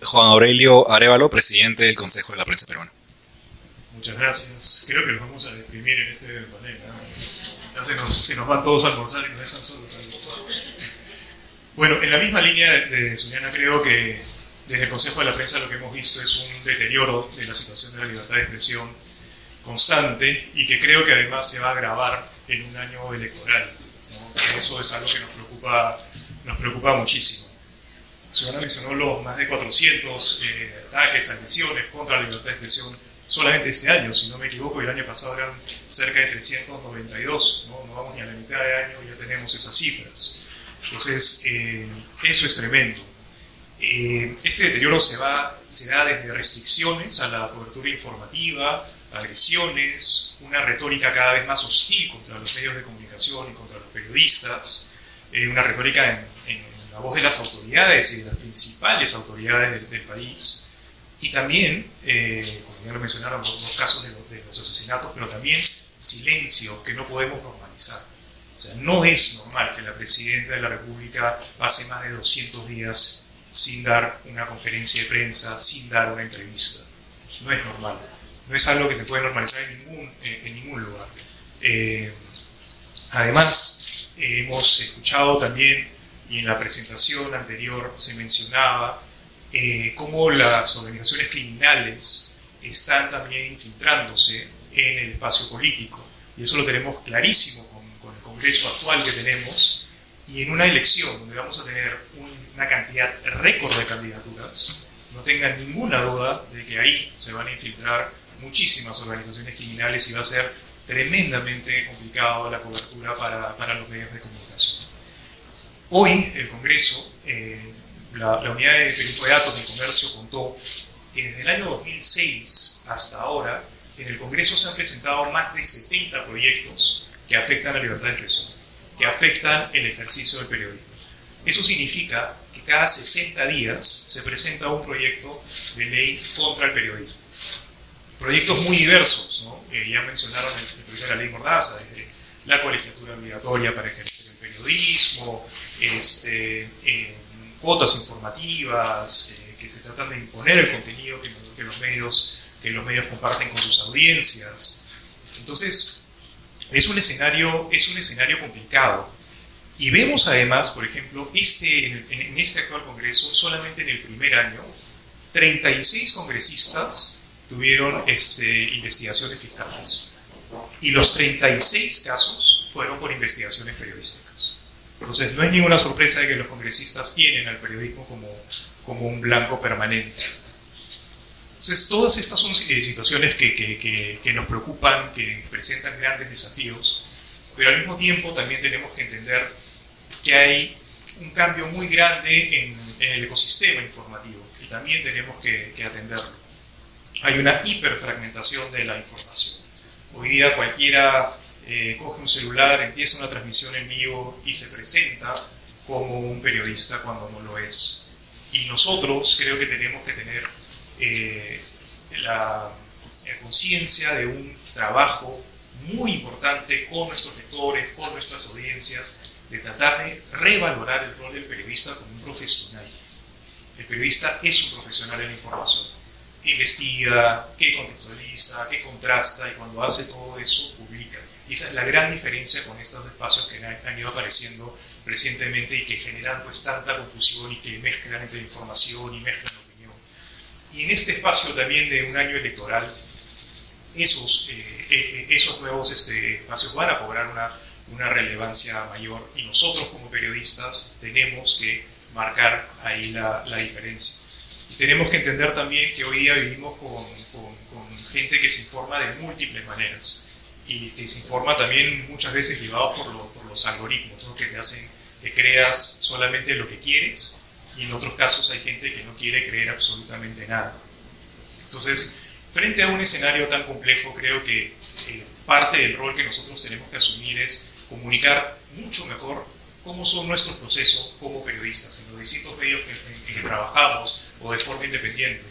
Juan Aurelio Arévalo, presidente del Consejo de la Prensa Peruana. Muchas gracias. Creo que los vamos a deprimir en este panel, ¿no? Ya se nos van todos a almorzar y nos dejan solos. Bueno, en la misma línea de Zuliana, creo que desde el Consejo de la Prensa lo que hemos visto es un deterioro de la situación de la libertad de expresión constante y que creo que además se va a agravar en un año electoral, ¿no? Eso es algo que nos preocupa muchísimo. Zuliana mencionó los más de 400 ataques, agresiones contra la libertad de expresión solamente este año. Si no me equivoco, el año pasado eran cerca de 392, no vamos ni a la mitad de año y ya tenemos esas cifras. Entonces, eso es tremendo. Este deterioro se da desde restricciones a la cobertura informativa, agresiones, una retórica cada vez más hostil contra los medios de comunicación y contra los periodistas, una retórica en la voz de las autoridades y de las principales autoridades del país, y también, como ya lo mencionaron, los casos de los asesinatos, pero también silencio que no podemos normalizar. O sea, no es normal que la Presidenta de la República pase más de 200 días sin dar una conferencia de prensa, sin dar una entrevista. No es normal. No es algo que se puede normalizar en ningún lugar. Además, hemos escuchado también, y en la presentación anterior se mencionaba, cómo las organizaciones criminales están también infiltrándose en el espacio político. Y eso lo tenemos clarísimo con el Congreso actual que tenemos, y en una elección donde vamos a tener una cantidad récord de candidaturas, no tengan ninguna duda de que ahí se van a infiltrar muchísimas organizaciones criminales y va a ser tremendamente complicado la cobertura para los medios de comunicación. Hoy el Congreso, la Unidad de Periodismo de Datos del Comercio contó que desde el año 2006 hasta ahora en el Congreso se han presentado más de 70 proyectos que afectan la libertad de expresión, que afectan el ejercicio del periodismo. Eso significa que cada 60 días se presenta un proyecto de ley contra el periodismo. Proyectos muy diversos, ¿no? Ya mencionaron el proyecto de la ley Mordaza, desde la colegiatura obligatoria para ejercer el periodismo, cuotas informativas, que se tratan de imponer el contenido que los medios comparten con sus audiencias. Entonces, es un escenario complicado. Y vemos además, por ejemplo, en este actual Congreso, solamente en el primer año, 36 congresistas tuvieron investigaciones fiscales. Y los 36 casos fueron por investigaciones periodísticas. Entonces, no es ninguna sorpresa de que los congresistas tienen al periodismo como un blanco permanente. Entonces, todas estas son situaciones que nos preocupan, que presentan grandes desafíos, pero al mismo tiempo también tenemos que entender que hay un cambio muy grande en el ecosistema informativo y también tenemos que atenderlo. Hay una hiperfragmentación de la información. Hoy día cualquiera coge un celular, empieza una transmisión en vivo y se presenta como un periodista cuando no lo es. Y nosotros creo que tenemos que tener la conciencia de un trabajo muy importante con nuestros lectores, con nuestras audiencias, de tratar de revalorar el rol del periodista como un profesional. El periodista es un profesional en la información, que investiga, que contextualiza, que contrasta, y cuando hace todo eso, publica. Y esa es la gran diferencia con estos espacios que han ido apareciendo recientemente y que generan pues tanta confusión y que mezclan entre información y mezclan opinión. Y en este espacio también de un año electoral, esos nuevos espacios van a cobrar una relevancia mayor, y nosotros como periodistas tenemos que marcar ahí la diferencia. Y tenemos que entender también que hoy día vivimos con gente que se informa de múltiples maneras y que se informa también muchas veces llevados por los algoritmos, ¿no? Que te hacen que creas solamente lo que quieres, y en otros casos hay gente que no quiere creer absolutamente nada. Entonces, frente a un escenario tan complejo, creo que parte del rol que nosotros tenemos que asumir es comunicar mucho mejor cómo son nuestros procesos como periodistas en los distintos medios en que trabajamos o de forma independiente,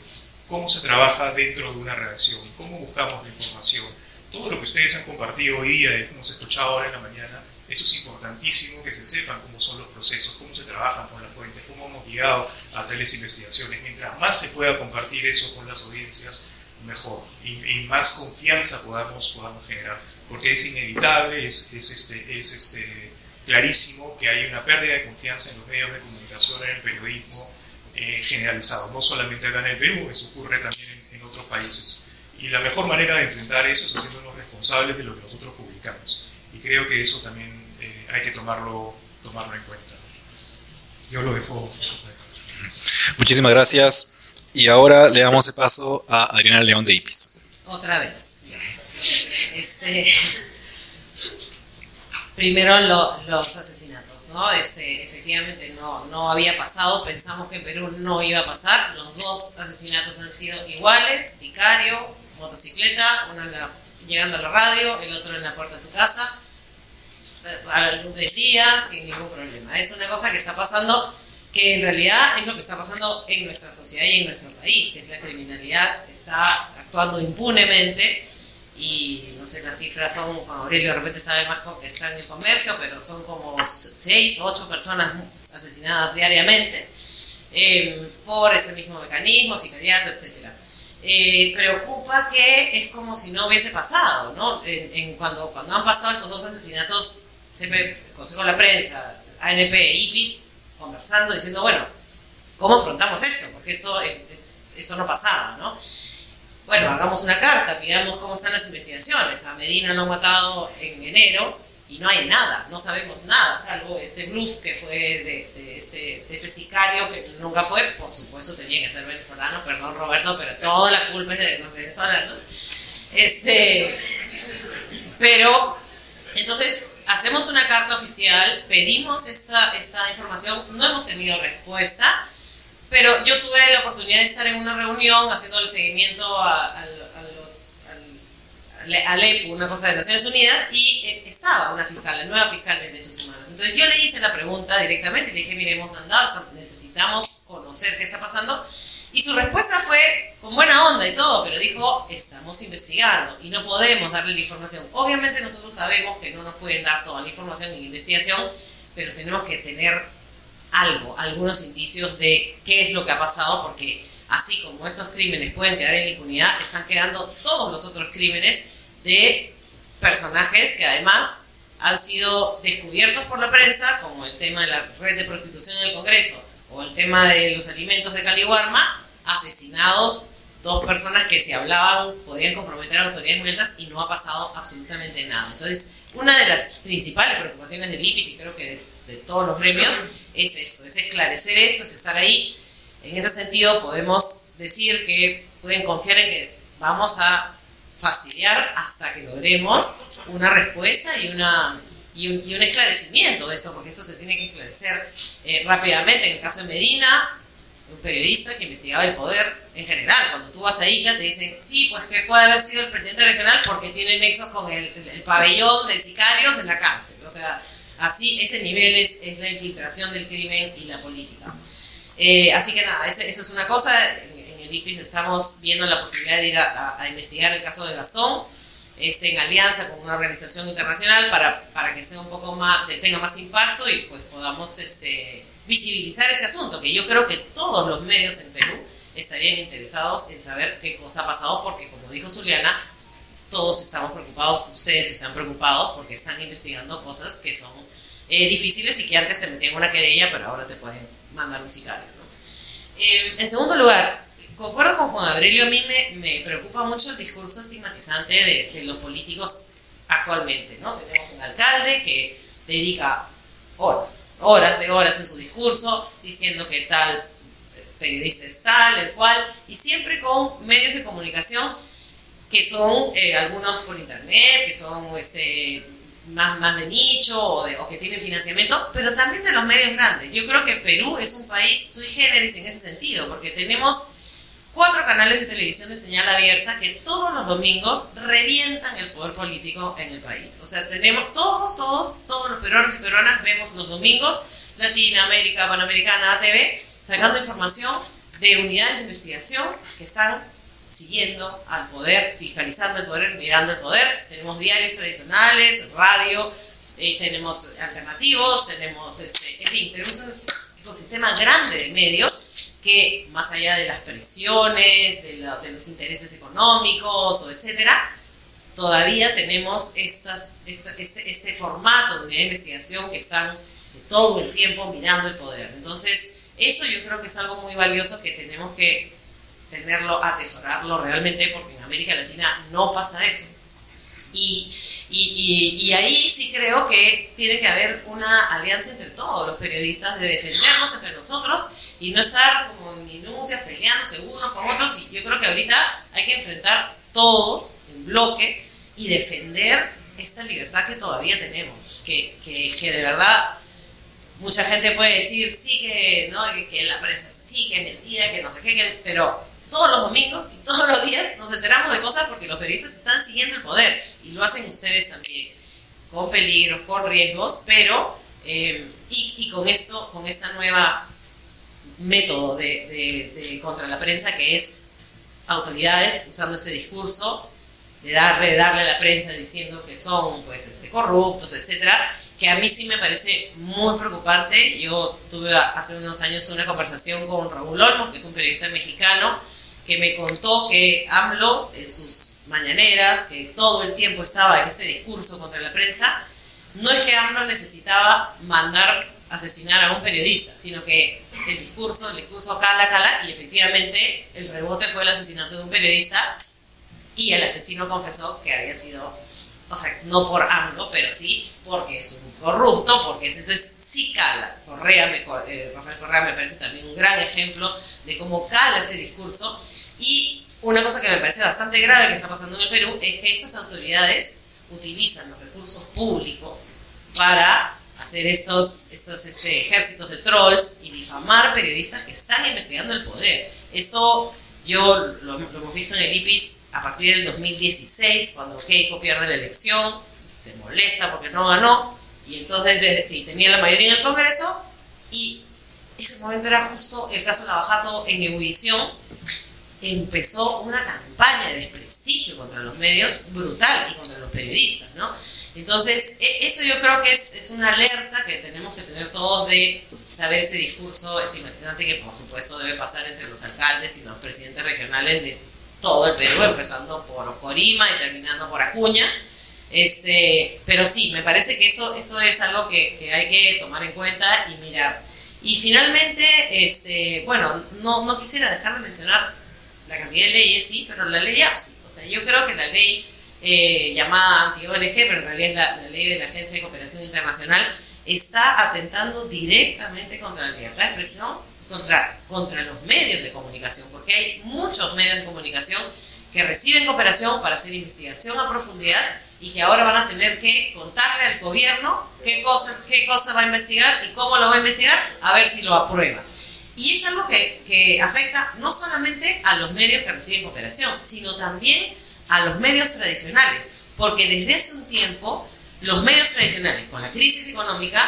cómo se trabaja dentro de una redacción, cómo buscamos la información. Todo lo que ustedes han compartido hoy día, hemos escuchado ahora en la mañana, eso es importantísimo, que se sepan cómo son los procesos, cómo se trabajan con las fuentes, cómo hemos llegado a tales investigaciones. Mientras más se pueda compartir eso con las audiencias, mejor, y más confianza podamos generar, porque es inevitable, es clarísimo que hay una pérdida de confianza en los medios de comunicación, en el periodismo generalizado, no solamente acá en el Perú, eso ocurre también en otros países. Y la mejor manera de enfrentar eso es haciéndonos responsables de lo que nosotros publicamos. Y creo que eso también hay que tomarlo en cuenta. Yo lo dejo. Muchísimas gracias. Y ahora le damos el paso a Adriana León de IPIS. Otra vez. Primero los asesinatos, ¿no? Efectivamente no había pasado, pensamos que en Perú no iba a pasar. Los dos asesinatos han sido iguales: sicario, motocicleta, uno llegando a la radio, el otro en la puerta de su casa, a la luz del día, sin ningún problema. Es una cosa que está pasando, que en realidad es lo que está pasando en nuestra sociedad y en nuestro país, que es la criminalidad está actuando impunemente. Y no sé, las cifras son, Juan Aurelio de repente sabe más que está en el comercio, pero son como 6 o 8 personas asesinadas diariamente por ese mismo mecanismo, sicariato, etc. Preocupa que es como si no hubiese pasado, ¿no? Cuando han pasado estos dos asesinatos, siempre Consejo de la Prensa, ANP e IPIS, conversando, diciendo, bueno, ¿cómo afrontamos esto? Porque esto no pasaba, ¿no? Bueno, hagamos una carta, miramos cómo están las investigaciones. A Medina lo han matado en enero y no hay nada, no sabemos nada, salvo este bluff que fue de ese sicario que nunca fue, por supuesto tenía que ser venezolano, perdón Roberto, pero toda la culpa es de los venezolanos. Pero, entonces, hacemos una carta oficial, pedimos esta información, no hemos tenido respuesta. Pero yo tuve la oportunidad de estar en una reunión haciendo el seguimiento a Alepo, una cosa de Naciones Unidas, y estaba una fiscal, la nueva fiscal de derechos humanos. Entonces yo le hice la pregunta directamente, le dije, mire, hemos mandado, necesitamos conocer qué está pasando, y su respuesta fue con buena onda y todo, pero dijo, estamos investigando y no podemos darle la información. Obviamente nosotros sabemos que no nos pueden dar toda la información en investigación, pero tenemos que tener algunos indicios de qué es lo que ha pasado, porque así como estos crímenes pueden quedar en la impunidad, están quedando todos los otros crímenes de personajes que además han sido descubiertos por la prensa, como el tema de la red de prostitución en el Congreso o el tema de los alimentos de Caliwarma, asesinados 2 personas que si hablaban podían comprometer a autoridades muy altas y no ha pasado absolutamente nada. Entonces, una de las principales preocupaciones del IPIS y creo que de todos los gremios es esto, es esclarecer esto, es estar ahí. En ese sentido podemos decir que pueden confiar en que vamos a fastidiar hasta que logremos una respuesta y un esclarecimiento de esto, porque esto se tiene que esclarecer rápidamente. En el caso de Medina, un periodista que investigaba el poder en general, cuando tú vas a Ica te dicen, sí, pues que puede haber sido el presidente regional porque tiene nexos con el pabellón de sicarios en la cárcel. O sea, así, ese nivel es la infiltración del crimen y la política. Así que nada, eso es una cosa. En el IPIS estamos viendo la posibilidad de ir a investigar el caso de Gastón, en alianza con una organización internacional para que sea un poco más, tenga más impacto y pues podamos visibilizar este asunto, que yo creo que todos los medios en Perú estarían interesados en saber qué cosa ha pasado, porque como dijo Zuliana, todos estamos preocupados, ustedes están preocupados porque están investigando cosas que son difíciles y que antes te metían una querella, pero ahora te pueden mandar un sicario, ¿no? En segundo lugar, concuerdo con Juan Aurelio, a mí me preocupa mucho el discurso estigmatizante de los políticos actualmente, ¿no? Tenemos un alcalde que dedica horas en su discurso diciendo que tal periodista es tal, el cual, y siempre con medios de comunicación que son algunos por internet, que son más de nicho o que tienen financiamiento, pero también de los medios grandes. Yo creo que Perú es un país sui generis en ese sentido, porque tenemos 4 canales de televisión de señal abierta que todos los domingos revientan el poder político en el país. O sea, tenemos todos los peruanos y peruanas vemos los domingos Latinoamérica, Panamericana, ATV, sacando información de unidades de investigación que están siguiendo al poder, fiscalizando el poder, mirando el poder. Tenemos diarios tradicionales, radio, tenemos alternativos, tenemos, en fin, tenemos un ecosistema grande de medios que más allá de las presiones, de los intereses económicos o etcétera, todavía tenemos este formato de unidad de investigación que están todo el tiempo mirando el poder. Entonces, eso yo creo que es algo muy valioso que tenemos que tenerlo, atesorarlo realmente, porque en América Latina no pasa eso. Y ahí sí creo que tiene que haber una alianza entre todos los periodistas de defendernos entre nosotros y no estar como en minucias peleándose unos con otros. Y yo creo que ahorita hay que enfrentar todos en bloque y defender esta libertad que todavía tenemos, que de verdad mucha gente puede decir sí que, ¿no? que la prensa es así, que es mentira, que no sé qué, pero todos los domingos y todos los días nos enteramos de cosas porque los periodistas están siguiendo el poder y lo hacen ustedes también, con peligros, con riesgos, pero y con esta nueva método de contra la prensa, que es autoridades usando este discurso de darle a la prensa diciendo que son pues corruptos, etcétera, que a mí sí me parece muy preocupante. Yo tuve hace unos años una conversación con Raúl Olmos, que es un periodista mexicano, que me contó que AMLO en sus mañaneras, que todo el tiempo estaba en este discurso contra la prensa, no es que AMLO necesitaba mandar asesinar a un periodista, sino que el discurso cala, y efectivamente el rebote fue el asesinato de un periodista, y el asesino confesó que había sido, o sea, no por AMLO, pero sí porque es un corrupto, entonces sí cala. Rafael Correa me parece también un gran ejemplo de cómo cala ese discurso. Y una cosa que me parece bastante grave que está pasando en el Perú es que estas autoridades utilizan los recursos públicos para hacer estos ejércitos de trolls y difamar periodistas que están investigando el poder. Esto lo hemos visto en el IPIS a partir del 2016, cuando Keiko pierde la elección, se molesta porque no ganó, y entonces y tenía la mayoría en el Congreso, y ese momento era justo el caso Lavajato en ebullición. Empezó una campaña de desprestigio contra los medios brutal y contra los periodistas, ¿no? Entonces, eso yo creo que es una alerta que tenemos que tener todos de saber ese discurso estigmatizante que por supuesto debe pasar entre los alcaldes y los presidentes regionales de todo el Perú, empezando por Corima y terminando por Acuña. Pero sí, me parece que eso es algo que hay que tomar en cuenta y mirar. Y finalmente, bueno, no quisiera dejar de mencionar la cantidad de leyes, sí, pero la ley APSI. O sea, yo creo que la ley llamada anti-ONG, pero en realidad es la ley de la Agencia de Cooperación Internacional, está atentando directamente contra la libertad de expresión, contra los medios de comunicación, porque hay muchos medios de comunicación que reciben cooperación para hacer investigación a profundidad y que ahora van a tener que contarle al gobierno qué cosas va a investigar y cómo lo va a investigar, a ver si lo aprueba. Y es algo que afecta no solamente a los medios que reciben cooperación, sino también a los medios tradicionales, porque desde hace un tiempo los medios tradicionales, con la crisis económica,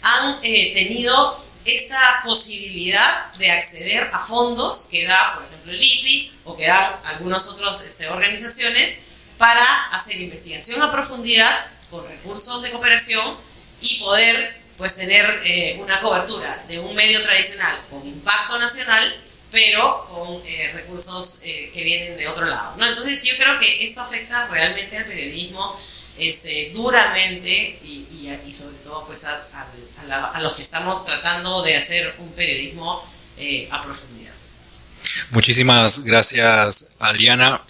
han tenido esta posibilidad de acceder a fondos que da, por ejemplo, el IPIS o que da algunas otras organizaciones para hacer investigación a profundidad con recursos de cooperación y poder pues tener una cobertura de un medio tradicional con impacto nacional, pero con recursos que vienen de otro lado, ¿no? Entonces yo creo que esto afecta realmente al periodismo duramente y sobre todo pues a los que estamos tratando de hacer un periodismo a profundidad. Muchísimas gracias, Adriana.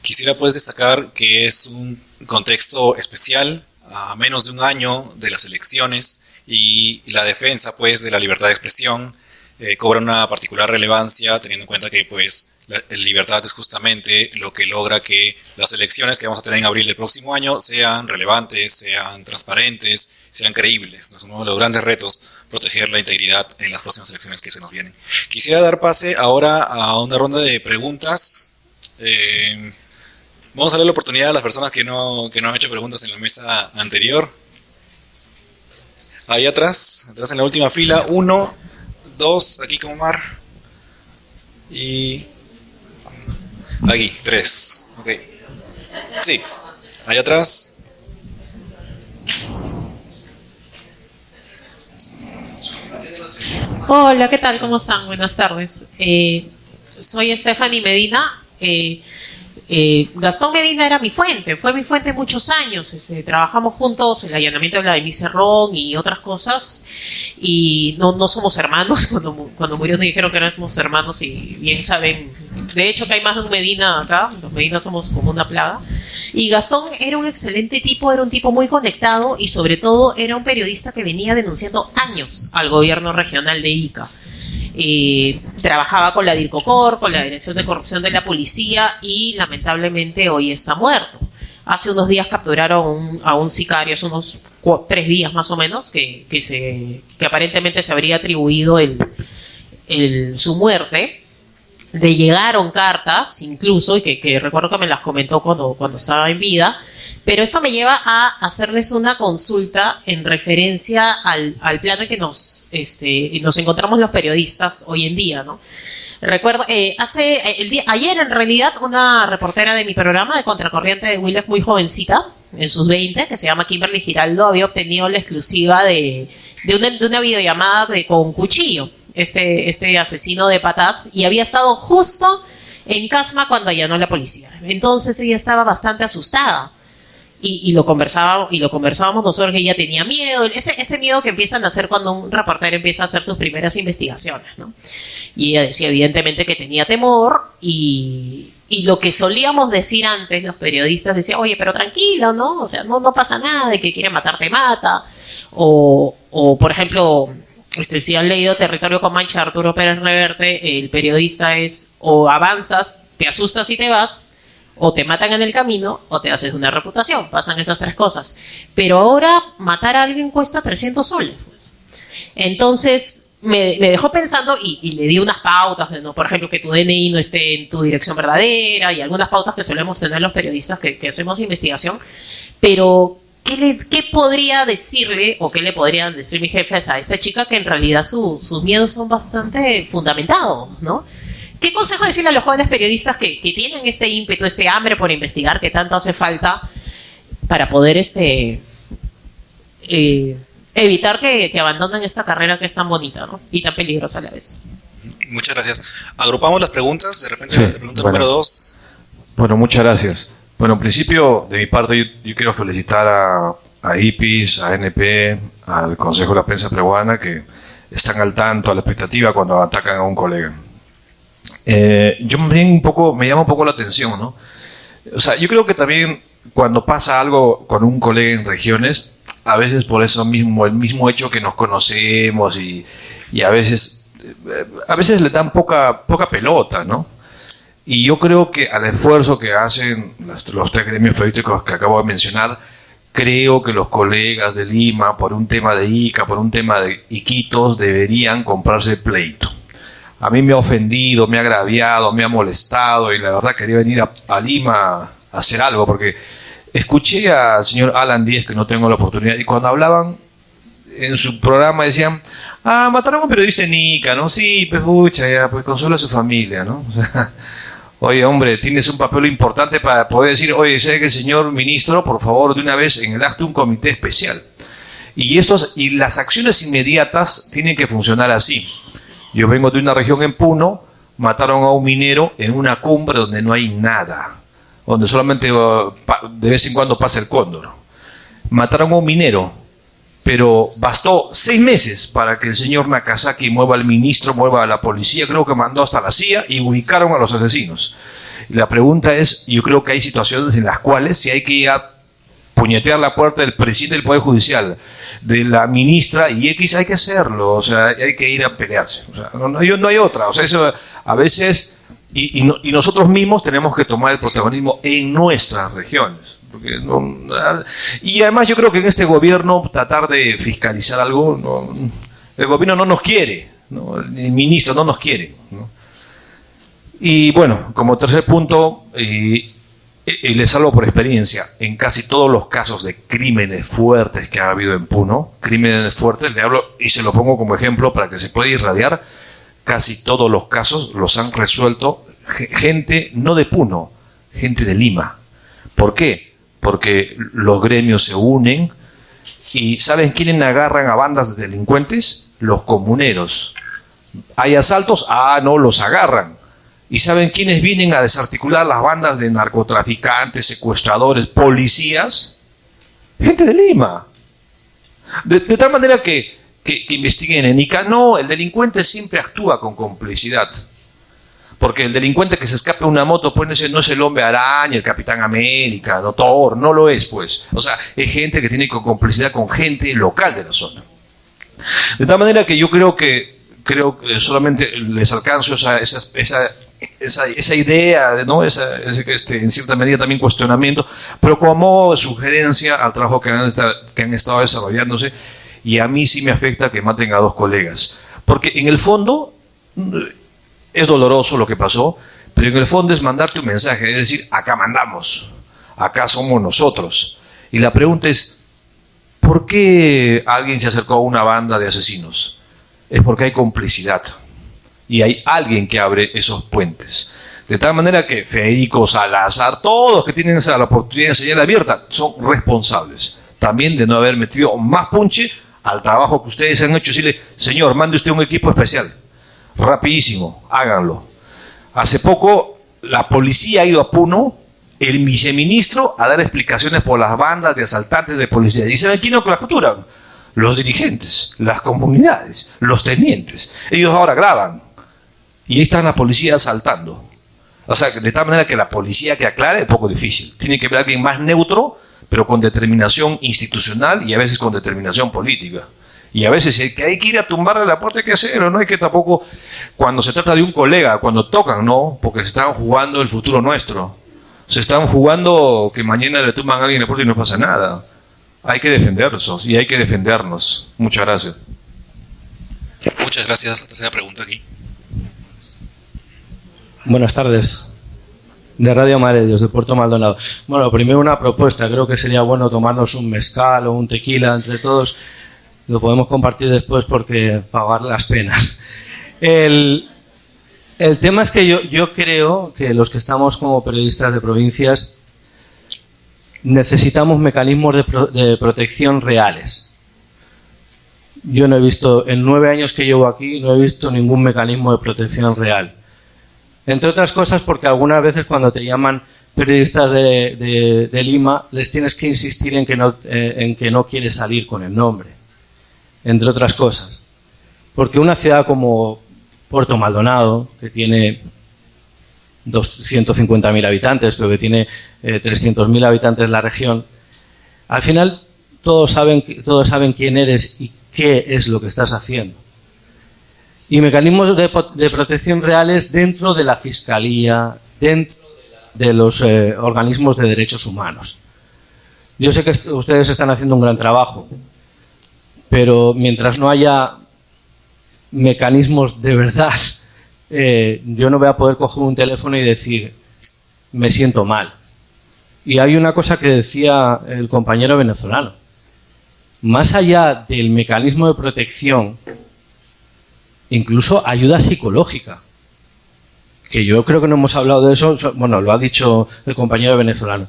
Quisiera pues destacar que es un contexto especial a menos de un año de las elecciones y la defensa pues de la libertad de expresión cobra una particular relevancia teniendo en cuenta que pues la libertad es justamente lo que logra que las elecciones que vamos a tener en abril del próximo año sean relevantes, sean transparentes, sean creíbles. Es uno de los grandes retos proteger la integridad en las próximas elecciones que se nos vienen. Quisiera dar pase ahora a una ronda de preguntas. Vamos a darle la oportunidad a las personas que no han hecho preguntas en la mesa anterior. Ahí atrás en la última fila, 1, 2, aquí con Omar. Y aquí, 3. Ok. Sí, ahí atrás. Hola, ¿qué tal? ¿Cómo están? Buenas tardes. Soy Stephanie Medina. Gastón Medina era mi fuente, fue mi fuente muchos años. Trabajamos juntos en el allanamiento de Vladimir Cerrón y otras cosas. Y no somos hermanos. Cuando murió nos dijeron que no somos hermanos y bien saben. De hecho, que hay más de un Medina acá. Los Medina somos como una plaga. Y Gastón era un excelente tipo, era un tipo muy conectado y sobre todo era un periodista que venía denunciando años al gobierno regional de Ica. Trabajaba con la DIRCOCOR, con la Dirección de Corrupción de la Policía y lamentablemente hoy está muerto. Hace unos días capturaron a un sicario, hace unos 3 días más o menos, que aparentemente se habría atribuido su muerte. Le llegaron cartas incluso, y que recuerdo que me las comentó cuando estaba en vida, pero esto me lleva a hacerles una consulta en referencia al plano en que nos encontramos los periodistas hoy en día, ¿no? Recuerdo, ayer en realidad, una reportera de mi programa de Contracorriente de Willis, muy jovencita, en sus 20, que se llama Kimberly Giraldo, había obtenido la exclusiva de una videollamada con Cuchillo, este asesino de patas, y había estado justo en Casma cuando allanó la policía. Entonces ella estaba bastante asustada. Y lo conversábamos nosotros, que ella tenía miedo, ese miedo que empiezan a hacer cuando un reportero empieza a hacer sus primeras investigaciones, ¿no? Y ella decía evidentemente que tenía temor y lo que solíamos decir antes los periodistas, decía, oye, pero tranquilo, ¿no? O sea, no pasa nada, de que quiere matar te mata. O por ejemplo, si han leído Territorio Comanche de Arturo Pérez Reverte, el periodista es o avanzas, te asustas y te vas, o te matan en el camino, o te haces una reputación. Pasan esas 3 cosas. Pero ahora matar a alguien cuesta 300 soles. Pues. Entonces me dejó pensando y le di unas pautas de, ¿no? Por ejemplo, que tu DNI no esté en tu dirección verdadera y algunas pautas que solemos tener los periodistas que hacemos investigación. Pero, ¿qué podría decirle o qué le podrían decir mis jefes a esta chica que en realidad sus miedos son bastante fundamentados, ¿no? ¿Qué consejo decirle a los jóvenes periodistas que tienen este ímpetu, este hambre por investigar que tanto hace falta para poder evitar que abandonen esta carrera que es tan bonita, ¿no? Y tan peligrosa a la vez? Muchas gracias. Agrupamos las preguntas. De repente, Sí, la pregunta bueno. número 2. Bueno, muchas gracias. Bueno, en principio, de mi parte, yo quiero felicitar a IPIS, a ANP, al Consejo de la Prensa Peruana, que están al tanto, a la expectativa cuando atacan a un colega. Yo me llama un poco la atención, ¿no? O sea, yo creo que también cuando pasa algo con un colega en regiones, a veces por eso mismo, el mismo hecho que nos conocemos y a veces le dan poca pelota, ¿no? Y yo creo que al esfuerzo que hacen los tres gremios periodísticos que acabo de mencionar, creo que los colegas de Lima, por un tema de Ica, por un tema de Iquitos, deberían comprarse pleito. A mí me ha ofendido, me ha agraviado, me ha molestado y la verdad quería venir a Lima a hacer algo porque escuché al señor Alan Díez, que no tengo la oportunidad, y cuando hablaban en su programa decían, mataron a un periodista en Ica, ¿no? Sí, pues pucha, ya, pues consuela a su familia, ¿no? O sea, oye, hombre, tienes un papel importante para poder decir, oye, sé que el señor ministro, por favor, de una vez en el acto un comité especial. Y las acciones inmediatas tienen que funcionar así. Yo vengo de una región en Puno, mataron a un minero en una cumbre donde no hay nada, donde solamente de vez en cuando pasa el cóndor. Mataron a un minero, pero bastó 6 meses para que el señor Nakazaki mueva al ministro, mueva a la policía, creo que mandó hasta la CIA y ubicaron a los asesinos. Y la pregunta es, yo creo que hay situaciones en las cuales si hay que ir a puñetear la puerta del presidente del Poder Judicial, de la ministra y X, hay que hacerlo, o sea, hay que ir a pelearse. O sea, no hay otra, o sea, eso a veces, y nosotros mismos tenemos que tomar el protagonismo en nuestras regiones. Porque y además yo creo que en este gobierno tratar de fiscalizar algo, el gobierno no nos quiere, ¿no? El ministro no nos quiere, ¿no? Y bueno, como tercer punto, les hablo por experiencia, en casi todos los casos de crímenes fuertes que ha habido en Puno, crímenes fuertes, le hablo y se lo pongo como ejemplo para que se pueda irradiar, casi todos los casos los han resuelto gente no de Puno, gente de Lima. ¿Por qué? Porque los gremios se unen y ¿saben quiénes agarran a bandas de delincuentes? Los comuneros. ¿Hay asaltos? No los agarran. ¿Y saben quiénes vienen a desarticular las bandas de narcotraficantes, secuestradores, policías? Gente de Lima. De tal manera que investiguen en Ica. No, el delincuente siempre actúa con complicidad. Porque el delincuente que se escapa de una moto, pues no es el Hombre Araña, el Capitán América, no Thor, no lo es, pues. O sea, es gente que tiene complicidad con gente local de la zona. De tal manera que yo creo que solamente les alcanzo esa idea, ¿no? En cierta medida también cuestionamiento, pero como sugerencia al trabajo que han estado desarrollándose, y a mí sí me afecta que maten a 2 colegas. Porque en el fondo es doloroso lo que pasó, pero en el fondo es mandarte un mensaje, es decir, acá mandamos, acá somos nosotros. Y la pregunta es, ¿por qué alguien se acercó a una banda de asesinos? Es porque hay complicidad y hay alguien que abre esos puentes. De tal manera que Federico, Salazar, todos que tienen la oportunidad de señal abierta son responsables también de no haber metido más punche al trabajo que ustedes han hecho. Decirle, señor, mande usted un equipo especial. Rapidísimo, háganlo. Hace poco la policía ha ido a Puno, el viceministro, a dar explicaciones por las bandas de asaltantes de policía. ¿Y saben quiénes la capturan? Los dirigentes, las comunidades, los tenientes. Ellos ahora graban y ahí están la policía asaltando. O sea, de tal manera que la policía que aclare es poco difícil. Tiene que ver alguien más neutro, pero con determinación institucional y a veces con determinación política. Y a veces hay que ir a tumbarle la puerta, hay que hacerlo, no hay que tampoco, cuando se trata de un colega, cuando tocan, no, porque se están jugando el futuro nuestro. Se están jugando que mañana le tumban a alguien la puerta y no pasa nada. Hay que defenderlos y hay que defendernos. Muchas gracias. Muchas gracias. La tercera pregunta aquí. Buenas tardes. De Radio Madre Dios, de Puerto Maldonado. Bueno, primero una propuesta. Creo que sería bueno tomarnos un mezcal o un tequila entre todos. Lo podemos compartir después porque pagar las penas. El tema es que yo creo que los que estamos como periodistas de provincias necesitamos mecanismos de protección reales. Yo no he visto, en 9 años que llevo aquí, no he visto ningún mecanismo de protección real. Entre otras cosas porque algunas veces cuando te llaman periodistas de Lima, les tienes que insistir en que no quieres salir con el nombre. Entre otras cosas. Porque una ciudad como Puerto Maldonado, que tiene 250.000 habitantes, pero que tiene 300.000 habitantes en la región, al final todos saben quién eres y qué es lo que estás haciendo. Y mecanismos de protección reales dentro de la Fiscalía, dentro de los organismos de derechos humanos. Yo sé que ustedes están haciendo un gran trabajo, pero mientras no haya mecanismos de verdad, yo no voy a poder coger un teléfono y decir, me siento mal. Y hay una cosa que decía el compañero venezolano. Más allá del mecanismo de protección, incluso ayuda psicológica, que yo creo que no hemos hablado de eso, bueno, lo ha dicho el compañero venezolano.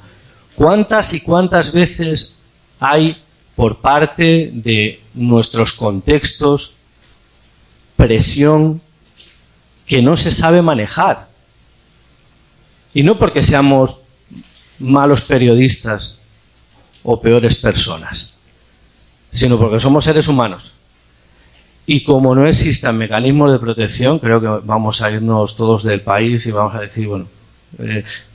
¿Cuántas y cuántas veces hay por parte de nuestros contextos presión que no se sabe manejar? Y no porque seamos malos periodistas o peores personas, sino porque somos seres humanos. Y como no existan mecanismos de protección, creo que vamos a irnos todos del país y vamos a decir, bueno,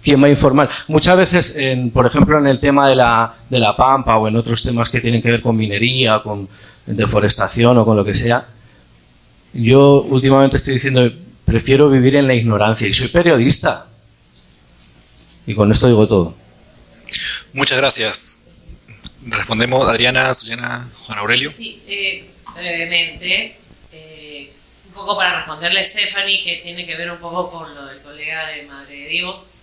¿quién va a informar? Muchas veces, por ejemplo, en el tema de la pampa o en otros temas que tienen que ver con minería, con deforestación o con lo que sea, yo últimamente estoy diciendo, prefiero vivir en la ignorancia y soy periodista. Y con esto digo todo. Muchas gracias. Respondemos Adriana, Susana, Juan Aurelio. Sí, brevemente, un poco para responderle a Stephanie, que tiene que ver un poco con lo del colega de Madre de Dios.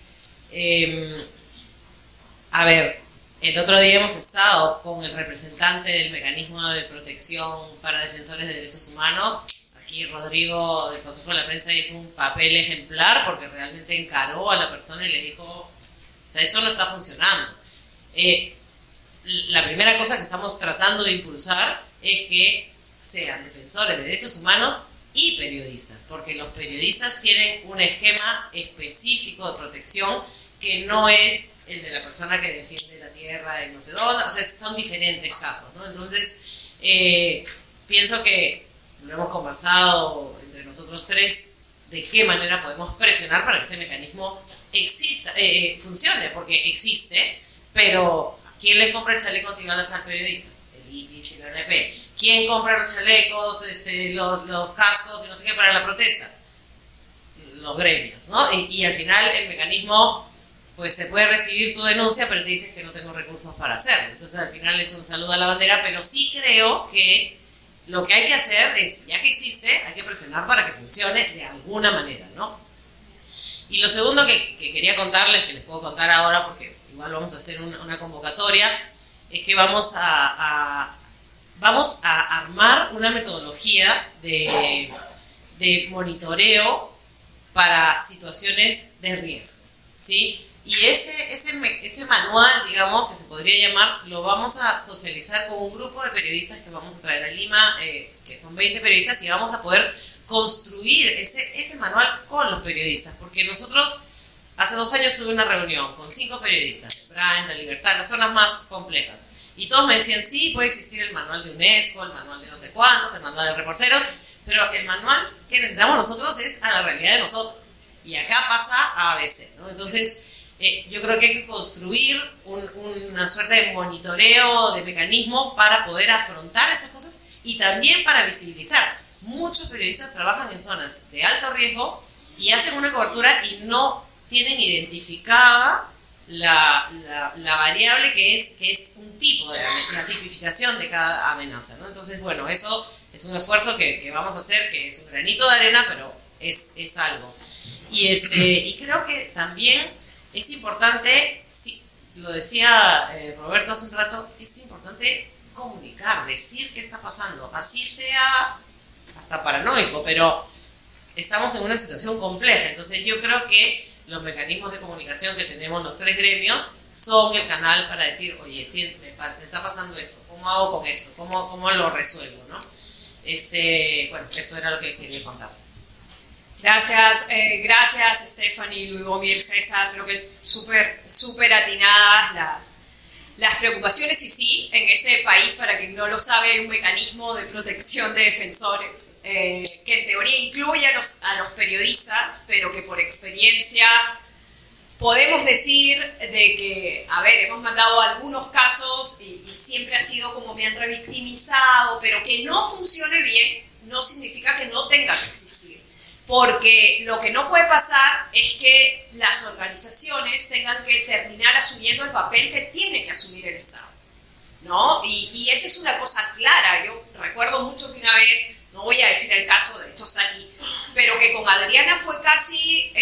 A ver, el otro día hemos estado con el representante del mecanismo de protección para defensores de derechos humanos. Aquí Rodrigo del Consejo de la Prensa hizo un papel ejemplar porque realmente encaró a la persona y le dijo, o sea, esto no está funcionando. La primera cosa que estamos tratando de impulsar es que sean defensores de derechos humanos y periodistas, porque los periodistas tienen un esquema específico de protección que no es el de la persona que defiende la tierra y no sé dónde, o sea, son diferentes casos, ¿no? Entonces, pienso que lo hemos conversado entre nosotros tres, de qué manera podemos presionar para que ese mecanismo exista, funcione, porque existe, pero ¿quién le compra el chaleco antibalas al periodista? El IPIS y la ANP. ¿Quién compra los chalecos, los cascos y no sé qué para la protesta? Los gremios, ¿no? Y al final el mecanismo, pues te puede recibir tu denuncia, pero te dices que no tengo recursos para hacerlo. Entonces al final es un saludo a la bandera, pero sí creo que lo que hay que hacer es, ya que existe, hay que presionar para que funcione de alguna manera, ¿no? Y lo segundo que quería contarles, que les puedo contar ahora porque igual vamos a hacer una convocatoria, es que vamos a armar una metodología de monitoreo para situaciones de riesgo, ¿sí? Y ese manual, digamos, que se podría llamar, lo vamos a socializar con un grupo de periodistas que vamos a traer a Lima, que son 20 periodistas, y vamos a poder construir ese manual con los periodistas, porque nosotros hace 2 años tuve una reunión con 5 periodistas, Brian, La Libertad, las zonas más complejas, y todos me decían, sí, puede existir el manual de UNESCO, el manual de no sé cuántos, el manual de reporteros, pero el manual que necesitamos nosotros es a la realidad de nosotros, y acá pasa a ABC, ¿no? Entonces, yo creo que hay que construir una suerte de monitoreo, de mecanismo para poder afrontar estas cosas y también para visibilizar. Muchos periodistas trabajan en zonas de alto riesgo y hacen una cobertura y no tienen identificada la variable que es un tipo de la tipificación de cada amenaza, ¿no? Entonces, bueno, eso es un esfuerzo que vamos a hacer, que es un granito de arena, pero es algo. Y creo que también es importante, sí, lo decía Roberto hace un rato, es importante comunicar, decir qué está pasando, así sea hasta paranoico, pero estamos en una situación compleja. Entonces yo creo que los mecanismos de comunicación que tenemos los tres gremios son el canal para decir, oye, sí, me está pasando esto, ¿cómo hago con esto? ¿Cómo lo resuelvo? ¿No? Bueno, eso era lo que quería contarles. Gracias Stephanie, Luis Bomir, César, creo que súper atinadas las preocupaciones. Y sí, en este país, para quien no lo sabe, hay un mecanismo de protección de defensores que en teoría incluye a los periodistas, pero que por experiencia podemos decir de que, a ver, hemos mandado algunos casos y siempre ha sido como me han revictimizado, pero que no funcione bien no significa que no tenga que existir. Porque lo que no puede pasar es que las organizaciones tengan que terminar asumiendo el papel que tiene que asumir el Estado, ¿no? Y esa es una cosa clara. Yo recuerdo mucho que una vez, no voy a decir el caso, de hecho está aquí, pero que con Adriana fue casi,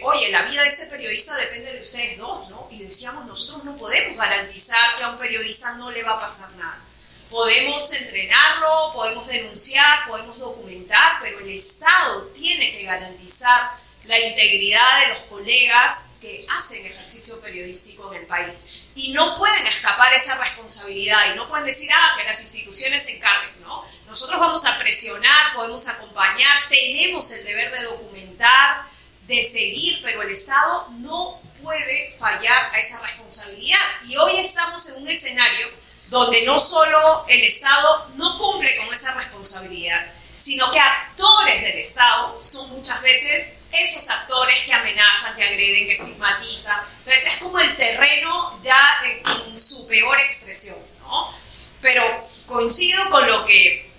oye, la vida de este periodista depende de ustedes dos, ¿no? Y decíamos, nosotros no podemos garantizar que a un periodista no le va a pasar nada. Podemos entrenarlo, podemos denunciar, podemos documentar, pero el Estado tiene que garantizar la integridad de los colegas que hacen ejercicio periodístico en el país. Y no pueden escapar esa responsabilidad y no pueden decir, que las instituciones se encarguen, ¿no? Nosotros vamos a presionar, podemos acompañar, tenemos el deber de documentar, de seguir, pero el Estado no puede fallar a esa responsabilidad. Y hoy estamos en un escenario donde no solo el Estado no cumple con esa responsabilidad, sino que actores del Estado son muchas veces esos actores que amenazan, que agreden, que estigmatizan. Entonces es como el terreno ya en su peor expresión, ¿no? Pero coincido con lo que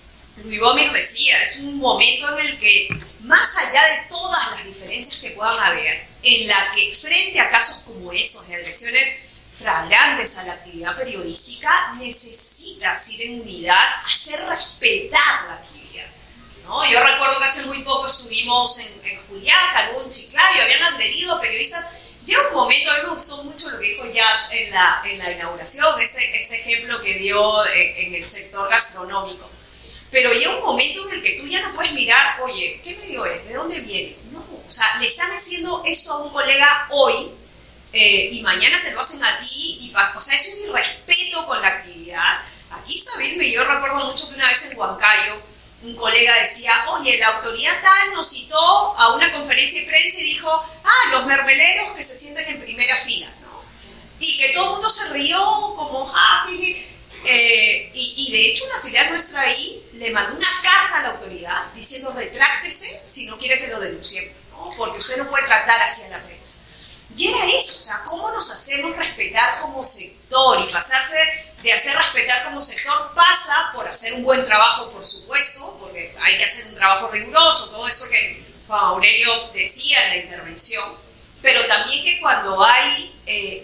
Luis Bomir decía, es un momento en el que, más allá de todas las diferencias que puedan haber, en la que frente a casos como esos de agresiones flagrantes a la actividad periodística, necesitas ir en unidad, hacer respetar la actividad, ¿no? Yo recuerdo que hace muy poco estuvimos en Juliaca, luego en Chiclayo, habían agredido a periodistas. Llega un momento, a mí me gustó mucho lo que dijo ya en la inauguración, este ejemplo que dio en el sector gastronómico. Pero llega un momento en el que tú ya no puedes mirar, oye, ¿qué medio es? ¿De dónde viene? No, o sea, le están haciendo esto a un colega hoy, y mañana te lo hacen a ti, y o sea, es un irrespeto con la actividad. Aquí está Vilma, y yo recuerdo mucho que una vez en Huancayo un colega decía, oye, la autoridad tal nos citó a una conferencia de prensa y dijo, los mermeleros que se sienten en primera fila, ¿no? Y que todo el mundo se rió como happy, y de hecho una filial nuestra ahí le mandó una carta a la autoridad diciendo, retráctese si no quiere que lo denunciemos, ¿no? Porque usted no puede tratar así a la prensa. Y era eso, o sea, cómo nos hacemos respetar como sector, y pasarse de hacer respetar como sector pasa por hacer un buen trabajo, por supuesto, porque hay que hacer un trabajo riguroso, todo eso que Juan Aurelio decía en la intervención, pero también que cuando hay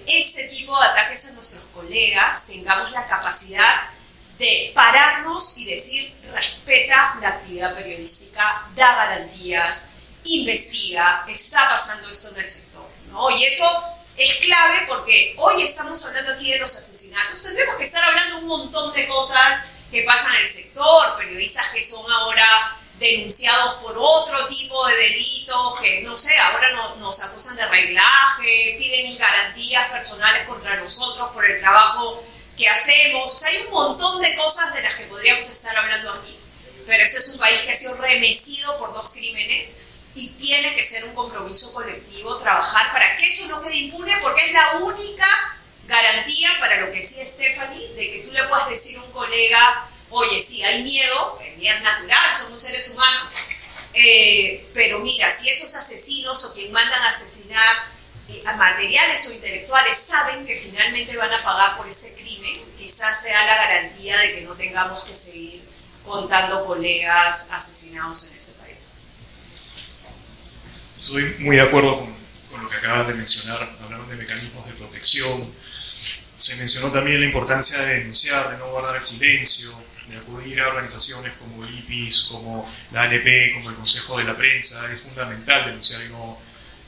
este tipo de ataques a nuestros colegas, tengamos la capacidad de pararnos y decir, respeta la actividad periodística, da garantías, investiga, está pasando esto en el sector, ¿no? Y eso es clave porque hoy estamos hablando aquí de los asesinatos. Tendremos que estar hablando un montón de cosas que pasan en el sector, periodistas que son ahora denunciados por otro tipo de delitos, que no sé, ahora nos acusan de reglaje, piden garantías personales contra nosotros por el trabajo que hacemos. O sea, hay un montón de cosas de las que podríamos estar hablando aquí. Pero este es un país que ha sido remecido por 2 crímenes y tiene que ser un compromiso colectivo trabajar para que eso no quede impune, porque es la única garantía para lo que decía Stephanie, de que tú le puedas decir a un colega, oye, sí, hay miedo, el miedo es natural, somos seres humanos, pero mira, si esos asesinos o quien mandan a asesinar a materiales o intelectuales saben que finalmente van a pagar por este crimen, quizás sea la garantía de que no tengamos que seguir contando colegas asesinados en este país. Estoy muy de acuerdo con lo que acabas de mencionar. Hablaron de mecanismos de protección. Se mencionó también la importancia de denunciar, de no guardar el silencio, de acudir a organizaciones como el IPIS, como la ANP, como el Consejo de la Prensa. Es fundamental denunciar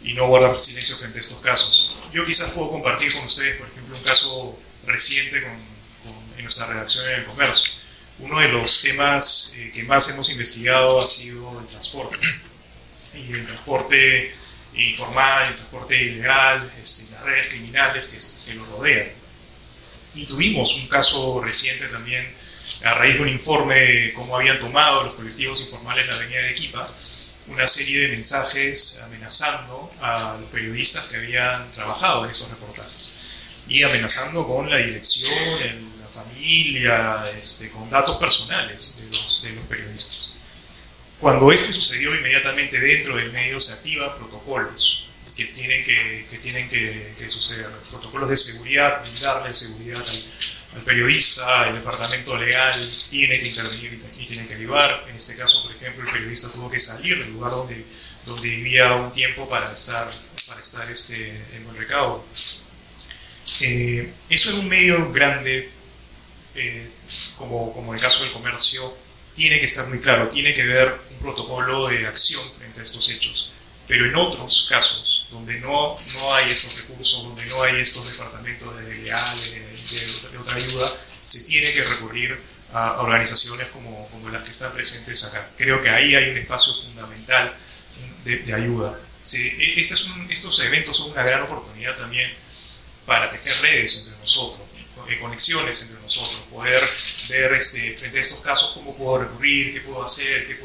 y no guardar silencio frente a estos casos. Yo quizás puedo compartir con ustedes, por ejemplo, un caso reciente en nuestra redacción en El Comercio. Uno de los temas que más hemos investigado ha sido el transporte. Y el transporte informal, el transporte ilegal, las redes criminales que lo rodean. Y tuvimos un caso reciente también, a raíz de un informe de cómo habían tomado los colectivos informales en la avenida de Arequipa, una serie de mensajes amenazando a los periodistas que habían trabajado en esos reportajes y amenazando con la dirección, la familia, con datos personales de los periodistas. Cuando esto sucedió, inmediatamente dentro del medio se activan protocolos que tienen que suceder, protocolos de seguridad, brindarle seguridad al periodista. El departamento legal tiene que intervenir y tiene que ayudar. En este caso, por ejemplo, el periodista tuvo que salir del lugar donde vivía un tiempo para estar en buen recaudo. Eso en un medio grande, como el caso del Comercio, tiene que estar muy claro, tiene que haber un protocolo de acción frente a estos hechos. Pero en otros casos, donde no hay estos recursos, donde no hay estos departamentos de legal, de otra ayuda, se tiene que recurrir a organizaciones como las que están presentes acá. Creo que ahí hay un espacio fundamental de ayuda. Estos eventos son una gran oportunidad también para tejer redes entre nosotros, conexiones entre nosotros, poder ver frente a estos casos cómo puedo recurrir, qué puedo hacer,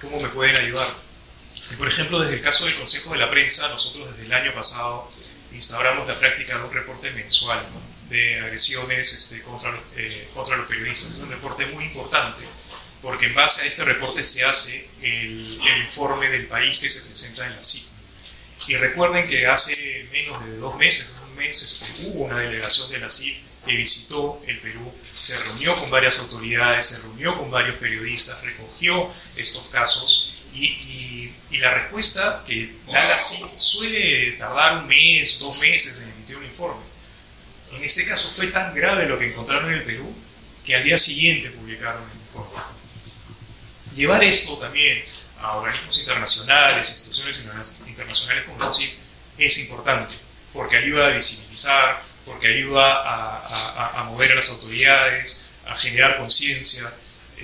cómo me pueden ayudar. Y por ejemplo, desde el caso del Consejo de la Prensa, nosotros desde el año pasado instauramos la práctica de un reporte mensual, ¿no?, de agresiones contra los periodistas. Es un reporte muy importante porque en base a este reporte se hace el informe del país que se presenta en la CIP. Y recuerden que hace menos de 2 meses, un mes, hubo una delegación de la CIP que visitó el Perú, se reunió con varias autoridades, se reunió con varios periodistas, recogió estos casos y la respuesta que da la CIP suele tardar 1 mes, 2 meses en emitir un informe. En este caso fue tan grave lo que encontraron en el Perú que al día siguiente publicaron el informe. Llevar esto también a organismos internacionales, instituciones internacionales como la CIP, es importante porque ayuda a visibilizar, porque ayuda a mover a las autoridades, a generar conciencia.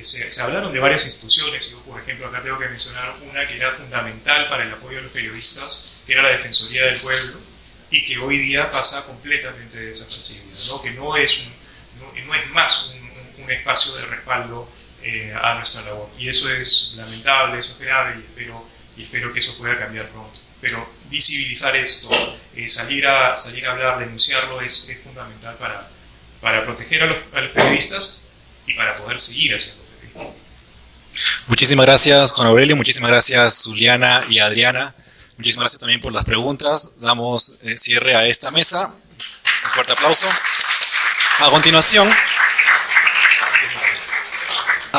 Se hablaron de varias instituciones. Yo, por ejemplo, acá tengo que mencionar una que era fundamental para el apoyo a los periodistas, que era la Defensoría del Pueblo, y que hoy día pasa completamente desapercibida, ¿no? Que no es más un espacio de respaldo a nuestra labor. Y eso es lamentable, eso es grave, y espero que eso pueda cambiar pronto. Pero visibilizar esto, salir a hablar, denunciarlo, es fundamental para proteger a los periodistas y para poder seguir haciendo periodismo. Muchísimas gracias, Juan Aurelio. Muchísimas gracias, Zuliana y Adriana. Muchísimas gracias también por las preguntas. Damos cierre a esta mesa. Un fuerte aplauso. A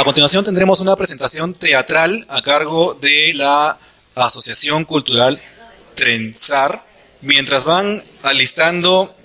continuación tendremos una presentación teatral a cargo de la Asociación Cultural Trenzar. Mientras van alistando